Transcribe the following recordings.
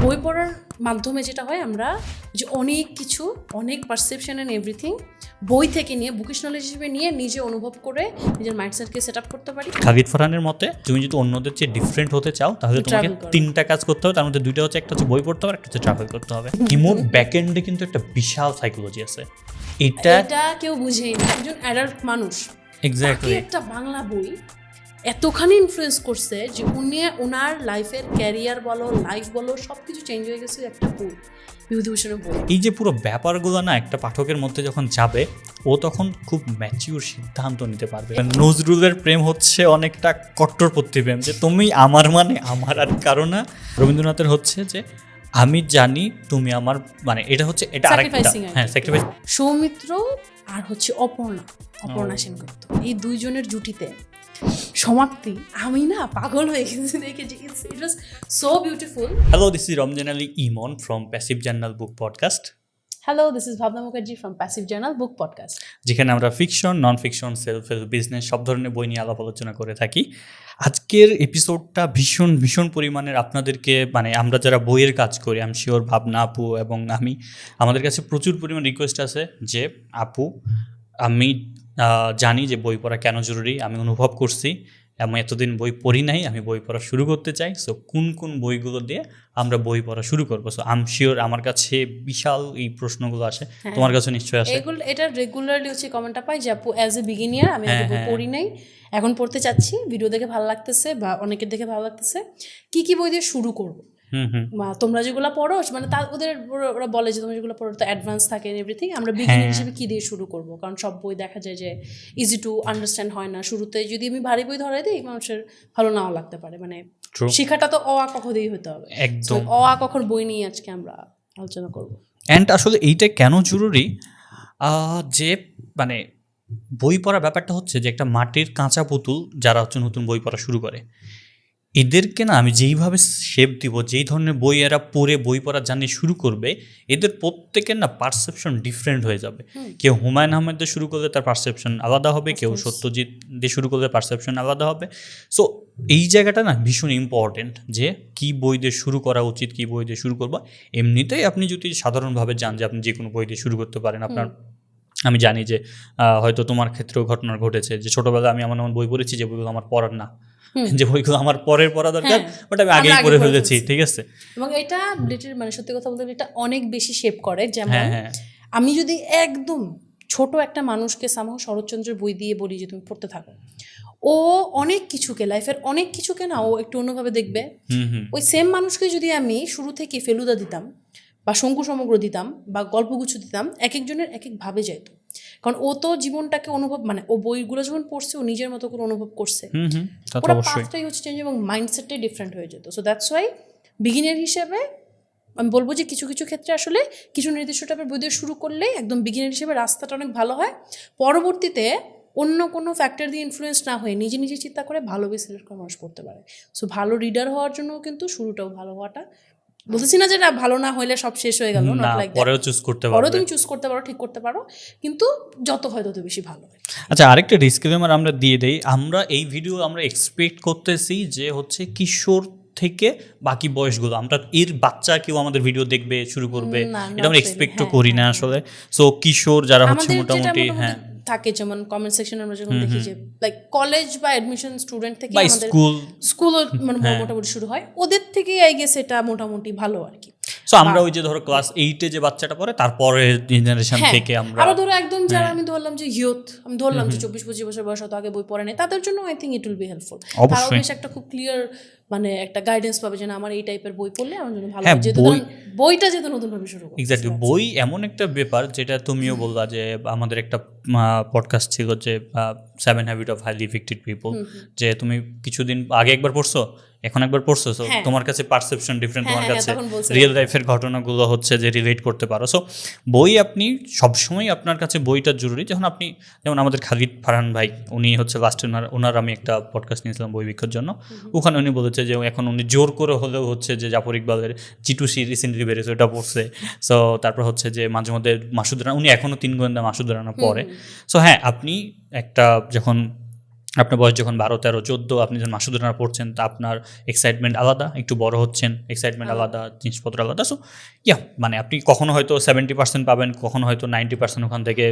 বই পড়ার মাধ্যমে যেটা হয় আমরা যে অনেক কিছু অনেক পারসেপশন অ্যান্ড এভরিথিং বই থেকে নিয়ে বুকিশ নলেজ হিসেবে নিয়ে নিজে অনুভব করে নিজের মাইন্ডসেটকে সেট আপ করতে পারি। খালিদ ফারহানের মতে তুমি যদি অন্যদের চেয়ে ডিফারেন্ট হতে চাও তাহলে তোমাকে 3টা কাজ করতে হবে, তার মধ্যে 2টা হচ্ছে একটা হচ্ছে বই পড়তে হবে, একটা হচ্ছে ট্রাভেল করতে হবে। ইমোর ব্যাকএন্ডে কিন্তু একটা বিশাল সাইকোলজি আছে, এটা কেউ বুঝেই না। একজন অ্যাডাল্ট মানুষ এক্স্যাক্টলি একটা বাংলা বই এতখানি ইনফ্লুয়েন্স করছে যে ওনার লাইফের ক্যারিয়ার বলো লাইফ বলো সব কিছু চেঞ্জ হয়ে গেছে একটা বই, বিভূতিভূষণের বই। এই যে পুরো ব্যাপারগুলো না একটা পাঠকের মধ্যে যখন যাবে ও তখন খুব ম্যাচিউর সিদ্ধান্ত নিতে পারবে। নজরুলের প্রেম হচ্ছে অনেকটা কট্টরপন্থী প্রেম, যে তুমি আমার মানে আমার আর কারো না। রবীন্দ্রনাথের হচ্ছে যে আমি জানি তুমি আমার মানে, এটা হচ্ছে এটা আরেকটা স্যাক্রিফাইস। সৌমিত্র আর হচ্ছে অপর্ণা সেনগুপ্ত, এই দুইজনের জুটিতে সমাপ্তি আমি না পাগল হয়ে গেছি দেখে, যে it was so beautiful. Hello, this is Ramzan Ali Emon from Passive Journal Book Podcast. Hello, this is Bhabna Mukherjee from Passive Journal Book Podcast, যেখানে আমরা fiction, non fiction, self help, business সব ধরনের বই নিয়ে আলাপ আলোচনা করে থাকি। আজকের এপিসোডটা ভীষণ ভীষণ পরিমাণের আপনাদেরকে মানে আমরা যারা বইয়ের কাজ করি, আমি শিওর ভাবনা আপু এবং আমি, আমাদের কাছে প্রচুর পরিমাণ রিকোয়েস্ট আছে যে আপু আমি জানি যে বই পড়া কেন জরুরি, আমি অনুভব করছি, আমি এতদিন বই পড়ি নাই, আমি বই পড়া শুরু করতে চাই। সো কোন কোন বইগুলো দিয়ে আমরা বই পড়া শুরু করবো? সো আই এম শিওর আমার কাছে বিশাল এই প্রশ্নগুলো আসে, তোমার কাছে নিশ্চয়ই আসে। এটা রেগুলারলি হচ্ছে কমেন্টটা পাই যে আপু অ্যাজ এ বিগিনিয়ার আমি বই পড়ি নাই, এখন পড়তে চাচ্ছি, ভিডিও দেখে ভালো লাগতেছে বা অনেকের দেখে ভালো লাগতেছে, কি বই দিয়ে শুরু করবো? তোমরা যেগুলো পড়ো মানে ওরা বলে যে তোমরা যেগুলো পড়ো তো অ্যাডভান্স থাকে এভরিথিং, আমরা বিগিনার হিসেবে কি দিয়ে শুরু করবো? কারণ সব বই দেখা যায় যে ইজি টু আন্ডারস্ট্যান্ড হয় না। শুরুতে যদি আমি ভারী বই ধরাই দিই মানুষের ভালো নাও লাগতে পারে, মানে শেখাটা তো অ আ ক খ দিয়েই হতে হবে। একদম অ আ ক খর বই নিয়ে আজকে আমরা আলোচনা করবো। অ্যান্ড আসলে এইটা কেন জরুরি যে মানে বই পড়ার ব্যাপারটা হচ্ছে যে একটা মাটির কাঁচা পুতুল যারা হচ্ছে নতুন বই পড়া শুরু করে, এদেরকে না আমি যেইভাবে শেপ দিব, যেই ধরনের বই এরা পড়ে বই পড়া জার্নি শুরু করবে, এদের প্রত্যেকের না পারসেপশন ডিফারেন্ট হয়ে যাবে। কেউ হুমায়ুন আহমেদ দিয়ে শুরু করলে তার পারসেপশন আলাদা হবে, কেউ সত্যজিৎ দিয়ে শুরু করলে পারসেপশন আলাদা হবে। সো এই জায়গাটা না ভীষণ ইম্পর্টেন্ট যে কী বই দিয়ে শুরু করা উচিত, কী বই দিয়ে শুরু করবো। এমনিতেই আপনি যদি সাধারণভাবে জান যে আপনি যে কোনো বই দিয়ে শুরু করতে পারেন, আপনার আমি জানি যে হয়তো তোমার ক্ষেত্রেও ঘটনা ঘটেছে যে ছোটোবেলায় আমি এমন বই পড়েছি যে বইগুলো আমার পড়ার না, যে বইগুলো আমার পরের পড়া দরকার বাট আমি আগেই পড়ে ফেলেছি, ঠিক আছে। এবং এটা মানে সত্যি কথা বলতে এটা অনেক বেশি শেপ করে। যেমন আমি যদি একদম ছোট একটা মানুষকে সামহ শরৎচন্দ্রের বই দিয়ে বলি যে তুমি পড়তে থাকো, ও অনেক কিছুকে লাইফের অনেক কিছুকে না ও একটু অন্যভাবে দেখবে। ওই সেম মানুষকে যদি আমি শুরু থেকে ফেলুদা দিতাম বা শঙ্কু সমগ্র দিতাম বা গল্পগুচ্ছ দিতাম, এক একজনের এক এক ভাবে যেত। কারণ ও তো জীবনটাকে অনুভব মানে ও বইগুলো যখন পড়ছে ও নিজের মতো করে অনুভব করছে, ওরা পাথটাই হচ্ছে চেঞ্জ এবং মাইন্ডসেটটাই ডিফারেন্ট হয়ে যেত। সো দ্যাটস ওয়াই বিগিনার হিসেবে আমি বলবো যে কিছু কিছু ক্ষেত্রে আসলে কিছু নির্দিষ্ট টাইপের বই দিয়ে শুরু করলে একদম বিগিনার হিসেবে রাস্তাটা অনেক ভালো হয়। পরবর্তীতে অন্য কোনো ফ্যাক্টর দিয়ে ইনফ্লুয়েন্স না হয়ে নিজে নিজে চিন্তা করে ভালো বই সিলেক্ট করে মানুষ পড়তে পারে। সো ভালো রিডার হওয়ার জন্য কিন্তু শুরুটাও ভালো হওয়াটা, বলতেছি না যে না ভালো না হইলে সব শেষ হয়ে গেল, নট লাইক দ্যাট। পরেও চুজ করতে পারো, পরেও তুমি চুজ করতে পারো, ঠিক করতে পারো, কিন্তু যত হয় তত বেশি ভালো হয়। আচ্ছা, আরেকটা ডিসক্লেমার আমরা দিয়ে দেই, আমরা এই ভিডিও আমরা এক্সপেক্ট করতেছি যে হচ্ছে কিশোর থেকে বাকি বয়সগুলো আমরা এর বাচ্চা কেউ আমাদের ভিডিও দেখবে শুরু করবে এটা আমরা এক্সপেক্টও করি না আসলে। সো কিশোর যারা হচ্ছে মোটামুটি থাকে, যেমন কমেন্ট সেকশনে আমরা যখন দেখি যে লাইক কলেজ বা অ্যাডমিশন স্টুডেন্ট থেকে আমাদের স্কুল মানে মোটামুটি শুরু হয়, ওদের থেকে আই গেস এটা মোটামুটি ভালো আর কি। সো আমরা ওই যে ধরো ক্লাস 8-এ যে বাচ্চাটা পড়ে তারপরে জেনারেশন থেকে আমরা ধরো একদম যারা আমি ধরলাম যে ইয়ুথ, আমি ধরলাম যে 24-25 বছর বয়স হয়তো আগে বই পড়ে নেই, তাদের জন্য I think it will be helpful. তারাও বেশ একটা খুব ক্লিয়ার মানে একটা গাইডেন্স পাবে যে না আমার এই টাইপের বই পড়লে আমার জন্য ভালো হয়, যেহেতু বইটা যেহেতু নতুনভাবে শুরু করবে। এক্স্যাক্টলি, বই এমন একটা ব্যাপার যেটা তুমিও বললা যে আমাদের একটা পডকাস্ট ছিল যে 7 habit of highly effective people, যে তুমি কিছুদিন আগে একবার পড়ছো, এখন একবার পড়ছো, সো তোমার কাছে পারসেপশন ডিফারেন্ট, তোমার কাছে রিয়েল লাইফের ঘটনাগুলো হচ্ছে যে রিলেট করতে পারো। সো বই আপনি সবসময় আপনার কাছে বইটা জরুরি। যখন আপনি যেমন আমাদের খালিদ ফারহান ভাই, উনি হচ্ছে লাস্টে ওনার আমি একটা পডকাস্ট নিয়েছিলাম বই বিক্ষর জন্য, ওখানে উনি বলেছে যে এখন উনি জোর করে হলেও হচ্ছে যে জাফর ইকবালের জিটুসি রিসেন্টলি বেরিয়েছে ওটা পড়ছে। সো তারপর হচ্ছে যে মাঝে মধ্যে মাসুদ রানা, উনি এখনও 3 গোয়েন্দা মাসুদ রানা পড়ে। সো হ্যাঁ, আপনি একটা যখন আপনার বয়স যখন 12, 13, 14, আপনি যখন মাসুদ রানা পড়ছেন, তা আপনার এক্সাইটমেন্ট আলাদা, একটু বড় হচ্ছেন, এক্সাইটমেন্ট আলাদা, জিনিসপত্র আলাদা। সো মানে আপনি কখনো হয়তো 70% পাবেন, কখনো হয়তো 90% ওখান থেকে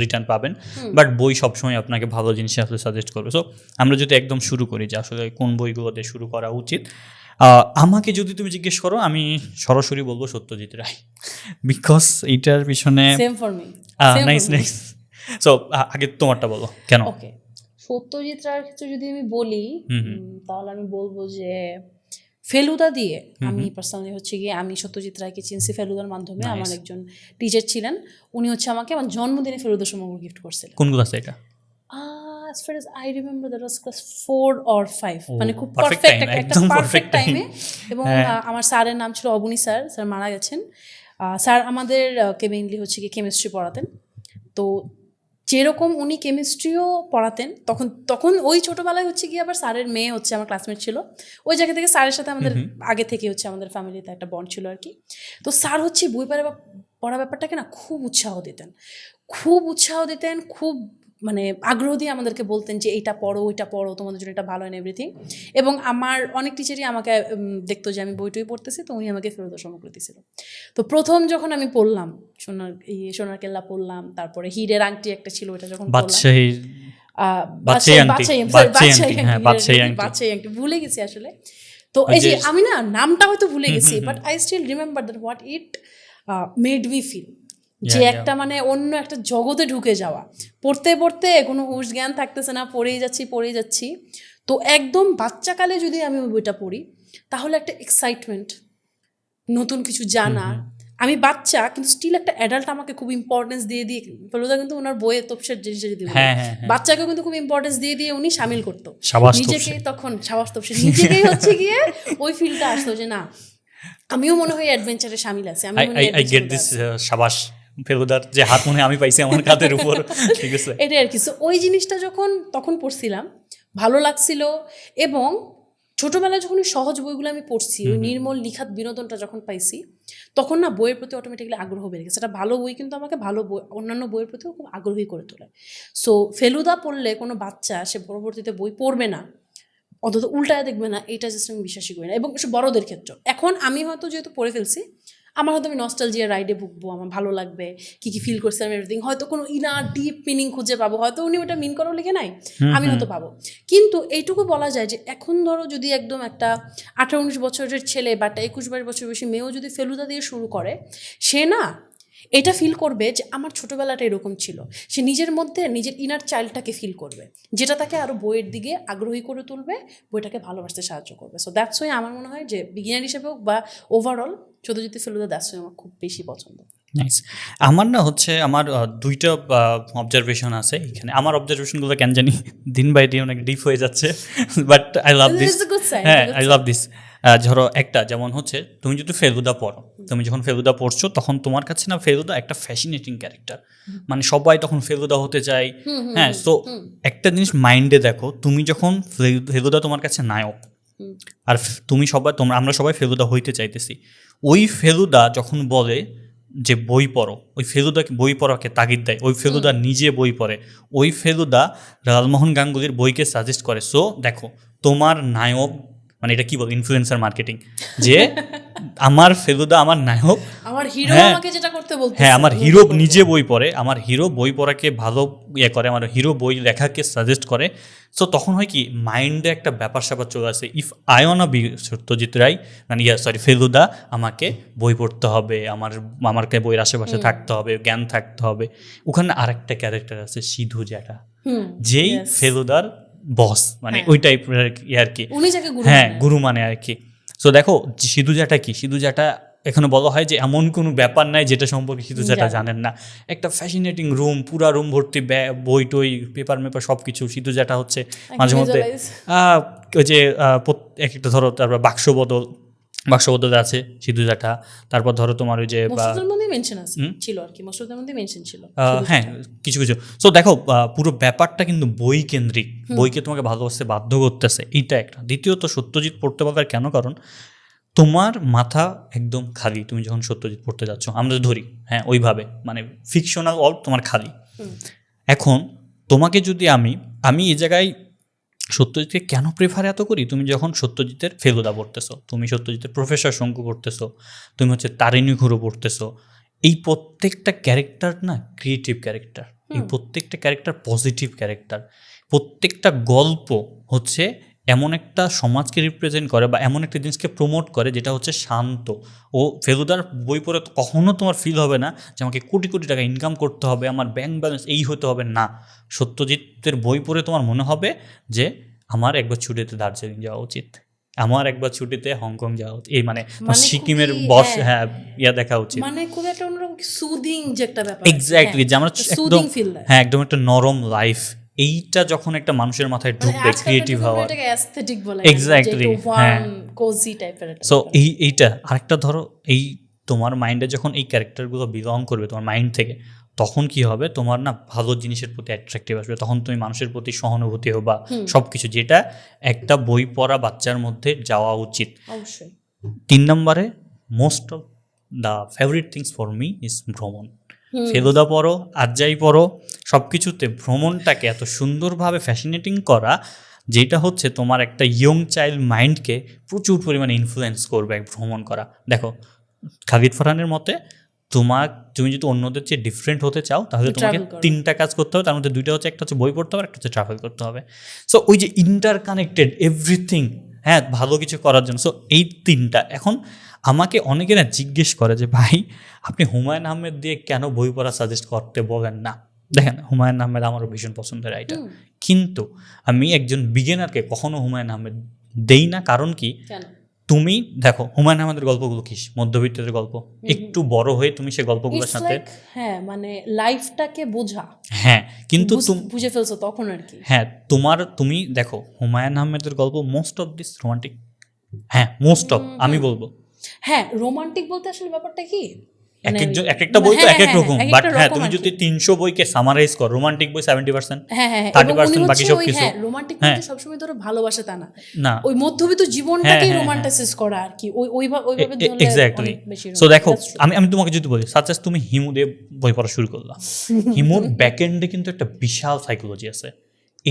রিটার্ন পাবেন, বাট বই সবসময় আপনাকে ভালো জিনিস আসলে সাজেস্ট করবে। সো আমরা যদি একদম শুরু করি যে আসলে কোন বইগুলো দিয়ে শুরু করা উচিত, আমাকে যদি তুমি জিজ্ঞেস করো, আমি সরাসরি বলবো সত্যজিৎ রায়, বিকজ এইটার পিছনে same for me. Nice nice. So আগে তোমারটা বলো কেন। ওকে, সত্যজিৎ রায়ের ক্ষেত্রে যদি আমি বলি, তাহলে আমি বলবো যে ফেলুদা দিয়ে আমি পার্সোনালি হচ্ছে গিয়ে আমি সত্যজিৎ রায়কে চিনছি ফেলুদার মাধ্যমে। আমার একজন টিচার ছিলেন, উনি হচ্ছে আমাকে আমার জন্মদিনে ফেলুদা সমগ্র গিফট করছিলেন। কোন ক্লাসে এটা? As far as I remember, that was class 4 or 5, মানে খুব পারফেক্ট একটা পারফেক্ট টাইমে। এবং আমার স্যারের নাম ছিল অবনী স্যার, স্যার মারা গেছেন। স্যার আমাদেরকে মেইনলি হচ্ছে কি কেমিস্ট্রি পড়াতেন। তো যেরকম উনি কেমিস্ট্রিও পড়াতেন, তখন ওই ছোটোবেলায় হচ্ছে গিয়ে আবার স্যারের মেয়ে হচ্ছে আমার ক্লাসমেট ছিল। ওই জায়গা থেকে স্যারের সাথে আমাদের আগে থেকে হচ্ছে আমাদের ফ্যামিলিতে একটা বন্ড ছিল আর কি। তো স্যার হচ্ছে বই পড়া ব্যাপারটাকে না খুব উৎসাহ দিতেন, খুব মানে আগ্রহ দিয়ে আমাদেরকে বলতেন যে এইটা পড়ো, ওইটা পড়ো, তোমাদের জন্য এটা ভালো হয় এভরিথিং। এবং আমার অনেক টিচারই আমাকে দেখতো যে আমি বইটই পড়তেছি, তো উনি আমাকে ফেরুদা সমগ্র দিয়েছিল। তো প্রথম যখন আমি পড়লাম সোনার কেল্লা পড়লাম, তারপরে হীরের আংটি একটা ছিল, ওটা যখন বাদশাহী আংটি ভুলে গেছি আসলে। তো এই যে আমি না নামটা হয়তো ভুলে গেছি, but I still remember that what it made me feel, যে একটা মানে অন্য একটা জগতে ঢুকে যাওয়া। পড়তে পড়তে কোনো হুঁশ জ্ঞান থাকতেছে না, পড়েই যাচ্ছি। তো একদম বাচ্চাকালে যদি আমি ওই বইটা পড়ি, তাহলে একটা এক্সাইটমেন্ট, নতুন কিছু জানা। আমি বাচ্চা কিন্তু স্টিল একটা অ্যাডাল্ট আমাকে খুব ইম্পর্টেন্স দিয়ে ফেলুদা কিন্তু ওনার বইয়ে তপসের জিনিসটা যদি বাচ্চাকে কিন্তু খুব ইম্পর্টেন্স দিয়ে উনি সামিল করতো নিজেকে। তখন সাবাস তপসের নিজেকেই হচ্ছে গিয়ে ওই ফিলটা আসতো যে না, আমিও মনে হয় অ্যাডভেঞ্চারে সামিল আছি। সাবাস ফেলুদার যে হাত মনে আমি পাইছি আমার কাঁধের উপর, ঠিক আছে, এটাই আর কি। ওই জিনিসটা তখন পড়ছিলাম, ভালো লাগছিল। এবং ছোটবেলায় যখন ওই সহজ বইগুলো আমি পড়ছি, ওই নির্মল লিখাত বিনোদনটা যখন পাইছি, তখন না বইয়ের প্রতি অটোমেটিক্যালি আগ্রহ বেড়ে গেছে। একটা ভালো বই কিন্তু আমাকে ভালো বই, অন্যান্য বইয়ের প্রতিও খুব আগ্রহী করে তোলে। সো ফেলুদা পড়লে কোনো বাচ্চা সে পরবর্তীতে বই পড়বে না, অন্তত উল্টায় দেখবে না, এটা জাস্ট আমি বিশ্বাসই করি না। এবং বড়দের ক্ষেত্রে এখন আমি হয়তো যেহেতু পড়ে ফেলছি, আমার হয়তো আমি নস্টালজিয়া রাইডে ভুগবো, আমার ভালো লাগবে, কি ফিল করছে আমি এভরিথিং, হয়তো কোনো ইনার ডিপ মিনিং খুঁজে পাবো, হয়তো উনি ওটা মিন করাও লিখে নাই, আমি হয়তো পাবো। কিন্তু এইটুকু বলা যায় যে এখন ধরো যদি একদম একটা 18-19 বছরের ছেলে বা 21-22 বছর বেশি মেয়েও যদি ফেলুদা দিয়ে শুরু করে, সে না এটা ফিল করবে যে আমার ছোটোবেলাটা এরকম ছিল। সে নিজের মধ্যে নিজের ইনার চাইল্ডটাকে ফিল করবে, যেটা তাকে আরও বইয়ের দিকে আগ্রহী করে তুলবে, বইটাকে ভালোবাসতে সাহায্য করবে। সো দ্যাটস ওয়াই আমার মনে হয় যে বিগিনার হিসেবে হোক বা overall Satyajit Feluda that's why আমার খুব বেশি পছন্দ। নাইস। আমার না হচ্ছে আমার দুইটা অবজারভেশন আছে এখানে। আমার অবজারভেশনগুলো কেন জানি দিন বাই দিন অনেক ডিপ হয়ে যাচ্ছে, বাট আই লাভ দিস। হ্যাঁ, আই লাভ দিস। ধরো একটা যেমন হচ্ছে, তুমি যদি ফেলুদা পড়ো, তুমি যখন ফেলুদা পড়ছো তখন তোমার কাছে না ফেলুদা একটা ফ্যাসিনেটিং ক্যারেক্টার, মানে সবাই তখন ফেলুদা হতে চায়। হ্যাঁ, তো একটা জিনিস মাইন্ডে দেখো, তুমি যখন ফেলুদা তোমার কাছে নায়ক, আর আমরা সবাই ফেলুদা হইতে চাইতেছি, ওই ফেলুদা যখন বলে যে বই পড়ো, ওই ফেলুদাকে বই পড়াকে তাগিদ দেয়, ওই ফেলুদা নিজে বই পড়ে, ওই ফেলুদা লালমোহন গাঙ্গুলির বইকে সাজেস্ট করে। সো দেখো, তোমার নায়ক, মানে এটা কি বল, ইনফ্লুয়েন্সার মার্কেটিং, যে আমার ফেলুদা আমার নায়ক, আমার হিরো আমাকে যেটা করতে বলতেছে, হ্যাঁ, আমার হিরো নিজে বই পড়ে, আমার হিরো বই পড়াকে ভালো করে, আমার হিরো বই লেখাকে সাজেস্ট করে। সো তখন হয় কি, মাইন্ডে একটা ব্যাপার স্যাপার চলে আসে, if I want be Satyajit Ray, মানে ফেলুদা, আমাকে বই পড়তে হবে, আমাকে বইয়ের আশেপাশে থাকতে হবে, জ্ঞান থাকতে হবে। ওখানে আরেকটা ক্যারেক্টার আছে সিধু জ্যাঠা, যেই ফেলুদার বস, মানে ওই টাইপের আর কি, হ্যাঁ, গুরু মানে আর কি। সো দেখো সিধু জ্যাঠা কি, সিধু জ্যাঠা এখানে বলা হয় যে এমন কোনো ব্যাপার নাই যেটা সম্পর্কে সিধু জ্যাঠা জানেন না। একটা ফ্যাসিনেটিং রুম, পুরা রুম ভর্তি বই টই, পেপার মেপার সব কিছু। সিধু জ্যাঠা হচ্ছে মাঝে মধ্যে ওই যে একটা ধরো, তারপর বাক্সবদলে আছে সিধু জ্যাঠা, তারপর ধরো তোমার ওই যে হ্যাঁ কিছু কিছু। সো দেখো পুরো ব্যাপারটা কিন্তু বই কেন্দ্রিক, বইকে তোমাকে ভালোবাসতে বাধ্য করতেছে, এইটা একটা। দ্বিতীয়ত সত্যজিৎ পড়তে পারবার কেন, কারণ তোমার মাথা একদম খালি তুমি যখন সত্যজিৎ পড়তে যাচ্ছ, আমরা ধরি, হ্যাঁ, ওইভাবে মানে ফিকশনাল অল তোমার খালি। এখন তোমাকে যদি আমি এই জায়গায় সত্যজিৎকে কেন প্রেফার এত করি, তুমি যখন সত্যজিতের ফেলুদা পড়তেছো, তুমি সত্যজিতের প্রফেসর শঙ্কু পড়তেছো, তুমি হচ্ছে তারিণী ঘুরো পড়তেছো, এই প্রত্যেকটা ক্যারেক্টার না ক্রিয়েটিভ ক্যারেক্টার, এই প্রত্যেকটা ক্যারেক্টার পজিটিভ ক্যারেক্টার, প্রত্যেকটা গল্প হচ্ছে এমন একটা সমাজকে রিপ্রেজেন্ট করে বা এমন একটা জিনিসকে প্রমোট করে যেটা হচ্ছে শান্ত। ও ফেলুদার বই পড়ে তো কখনও তোমার ফিল হবে না যে আমাকে কোটি কোটি টাকা ইনকাম করতে হবে, আমার ব্যাংক ব্যালেন্স এই হতে হবে না। সত্যজিতের বই পড়ে তোমার মনে হবে যে আমার একবার ছুটিতে দার্জিলিং যাওয়া উচিত, আমার একবার ছুটিতে হংকং যাওয়া উচিত, এই মানে সিকিমের বস হ্যাঁ ইয়া দেখা উচিত, মানে খুব একটা অন্যরকম সুদিং যে একটা ব্যাপার, এক্স্যাক্টলি, যে আমরা একদম হ্যাঁ একদম একটা নরম লাইফ, এইটা যখন একটা মানুষের মাথায় ঢুকবে ক্রিয়েটিভ হওয়ার, এটাকে অ্যাস্থেটিক বলে, এক্স্যাক্টলি হ্যাঁ কোজি টাইপের। সো এইটা আরেকটা ধরো, এই তোমার মাইন্ডে যখন এই ক্যারেক্টারগুলো বিলং করবে তোমার মাইন্ড থেকে, তখন কি হবে, তোমার না ভালো জিনিসের প্রতি অ্যাট্রাকটিভ আসবে, তখন তুমি মানুষের প্রতি সহানুভূতি হবা, সব কিছু, যেটা একটা বই পড়া বাচ্চার মধ্যে যাওয়া উচিত। অবশ্যই। 3 নম্বরে most of the favourite things for me is ভ্রমণ। ফেলুদা পড়ো, আজ্জাই পড়ো, সব কিছুতে ভ্রমণটাকে এত সুন্দরভাবে ফ্যাসিনেটিং করা, যেটা হচ্ছে তোমার একটা ইয়ং চাইল্ড মাইন্ডকে প্রচুর পরিমাণে ইনফ্লুয়েন্স করবে ভ্রমণ করা। দেখো খালিদ ফারহানের মতে তুমি যদি অন্যদের চেয়ে ডিফারেন্ট হতে চাও তাহলে তোমাকে 3টা কাজ করতে হবে, তার মধ্যে 2টা হচ্ছে, একটা হচ্ছে বই পড়তে হবে, একটা হচ্ছে ট্রাভেল করতে হবে। সো ওই যে ইন্টার কানেক্টেড এভরিথিং, হ্যাঁ ভালো কিছু করার জন্য। সো এই 3টা এখন আমাকে অনেকে না জিজ্ঞেস করে যে ভাই আপনি হুমায়ুন আহমেদ দিয়ে কেন বই পড়া সাজেস্ট করতে বলেন না। দেখেন হুমায়ুন আহমেদ আমারও ভীষণ পছন্দের রাইটার, কিন্তু আমি একজন বিগিনারকে কখনো হুমায়ুন আহমেদ দেই না। কারণ কি, তুমি দেখো হুমায়ুন আহমেদের গল্পগুলো কি মধ্যবিত্তদের গল্প, একটু বড় হয়ে তুমি সেই গল্পগুলোর সাথে হ্যাঁ মানে লাইফটাকে বোঝা, হ্যাঁ কিন্তু বুঝে ফেলছো তখন আর কি। হ্যাঁ তুমি দেখো হুমায়ুন আহমেদের গল্প মোস্ট অফ দিস রোমান্টিক, হ্যাঁ মোস্ট অফ আমি বলবো হ্যাঁ রোমান্টিক বলতে আসলে ব্যাপারটা কি, একটা বই তো এক এক রকম, বাট হ্যাঁ তুমি যদি 300 বইকে সামারাইজ করো, রোমান্টিক বই 70%, 30% বাকি সব কিছু। হ্যাঁ রোমান্টিক বলতে সবসময় ধরো ভালোবাসা তা না, ওই মধ্যবিত্ত জীবনটাকে রোমান্টিসাইজ করা আর কি, ওইভাবে এক্স্যাক্টলি। সো দেখো আমি তোমাকে যদি বলি সাজেস্ট, তুমি হিমু দিয়ে বই পড়া শুরু করলা, হিমুর ব্যাকএন্ডে কিন্তু একটা বিশাল সাইকোলজি আছে,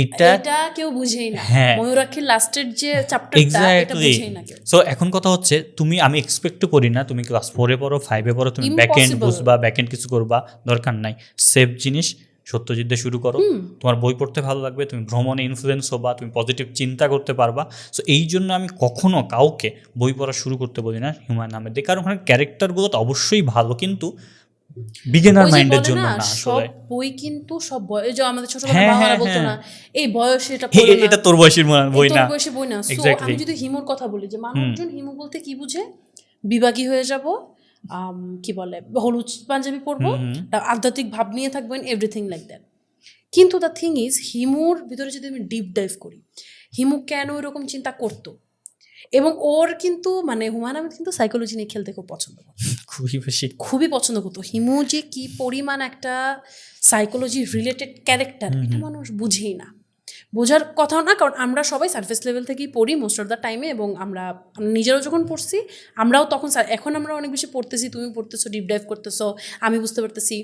এটা কেউ বুঝেই না। হ্যাঁ ময়ূরাক্ষীর লাস্টের যে চ্যাপ্টারটা এটা বুঝেই না কেউ। সো এখন কথা হচ্ছে আমি এক্সপেক্ট করি না তুমি ক্লাস 4 এ পড়ো 5 এ পড়ো তুমি ব্যাকএন্ড বুঝবা, ব্যাকএন্ড কিছু করবা, দরকার নাই। সেফ জিনিস সত্যজিৎ দিয়ে শুরু করো, তোমার বই পড়তে ভালো লাগবে, তুমি ভ্রমণে ইনফ্লুয়েন্স হবা, তুমি পজিটিভ চিন্তা করতে পারবা। সো এই জন্য আমি কখনো কাউকে বই পড়া শুরু করতে বলি না হুমায়ুন আহমেদ দিয়ে, কারণ ওখানে ক্যারেক্টারগুলো তো অবশ্যই ভালো, কিন্তু বিগিনার মাইন্ডের জন্য না আসলে। বই কিন্তু সব বয়স, যে আমাদের ছোটবেলায় বাবারা বলতো না এই বয়সে এটা তোর বয়সের বই না, তোর বয়সে বই না। সো আমি যদি হিমুর কথা বলি, যে মানুষজন হিমু বলতে কি বুঝে, বিভাগী হয়ে যাব, কি বলে হলুদ পাঞ্জাবি পরবো, আধ্যাত্মিক ভাব নিয়ে থাকবেন, এভরিথিং লাইক দ্যাট। কিন্তু দ্য থিং ইজ, হিমুর ভিতরে যদি আমি ডিপ ডাইভ করি, হিমু কেন এরকম চিন্তা করতো, এবং ওর কিন্তু মানে হুমায়ুন আহমেদ কিন্তু সাইকোলজি নিয়ে খেলতে খুব পছন্দ করতো, খুবই পছন্দ করতো। হিমু যে কি পরিমাণ একটা সাইকোলজি রিলেটেড ক্যারেক্টার, এটা মানুষ বুঝেই না, বোঝার কথাও না, কারণ আমরা সবাই সারফেস লেভেল থেকেই পড়ি মোস্ট অফ দ্য টাইমে, এবং আমরা নিজেরাও যখন পড়ছি আমরাও তখন, এখন আমরা অনেক বেশি পড়তেছি, তুমি পড়তেছো, ডিপ ডাইভ করতেছো, আমি বুঝতে পারতেছি।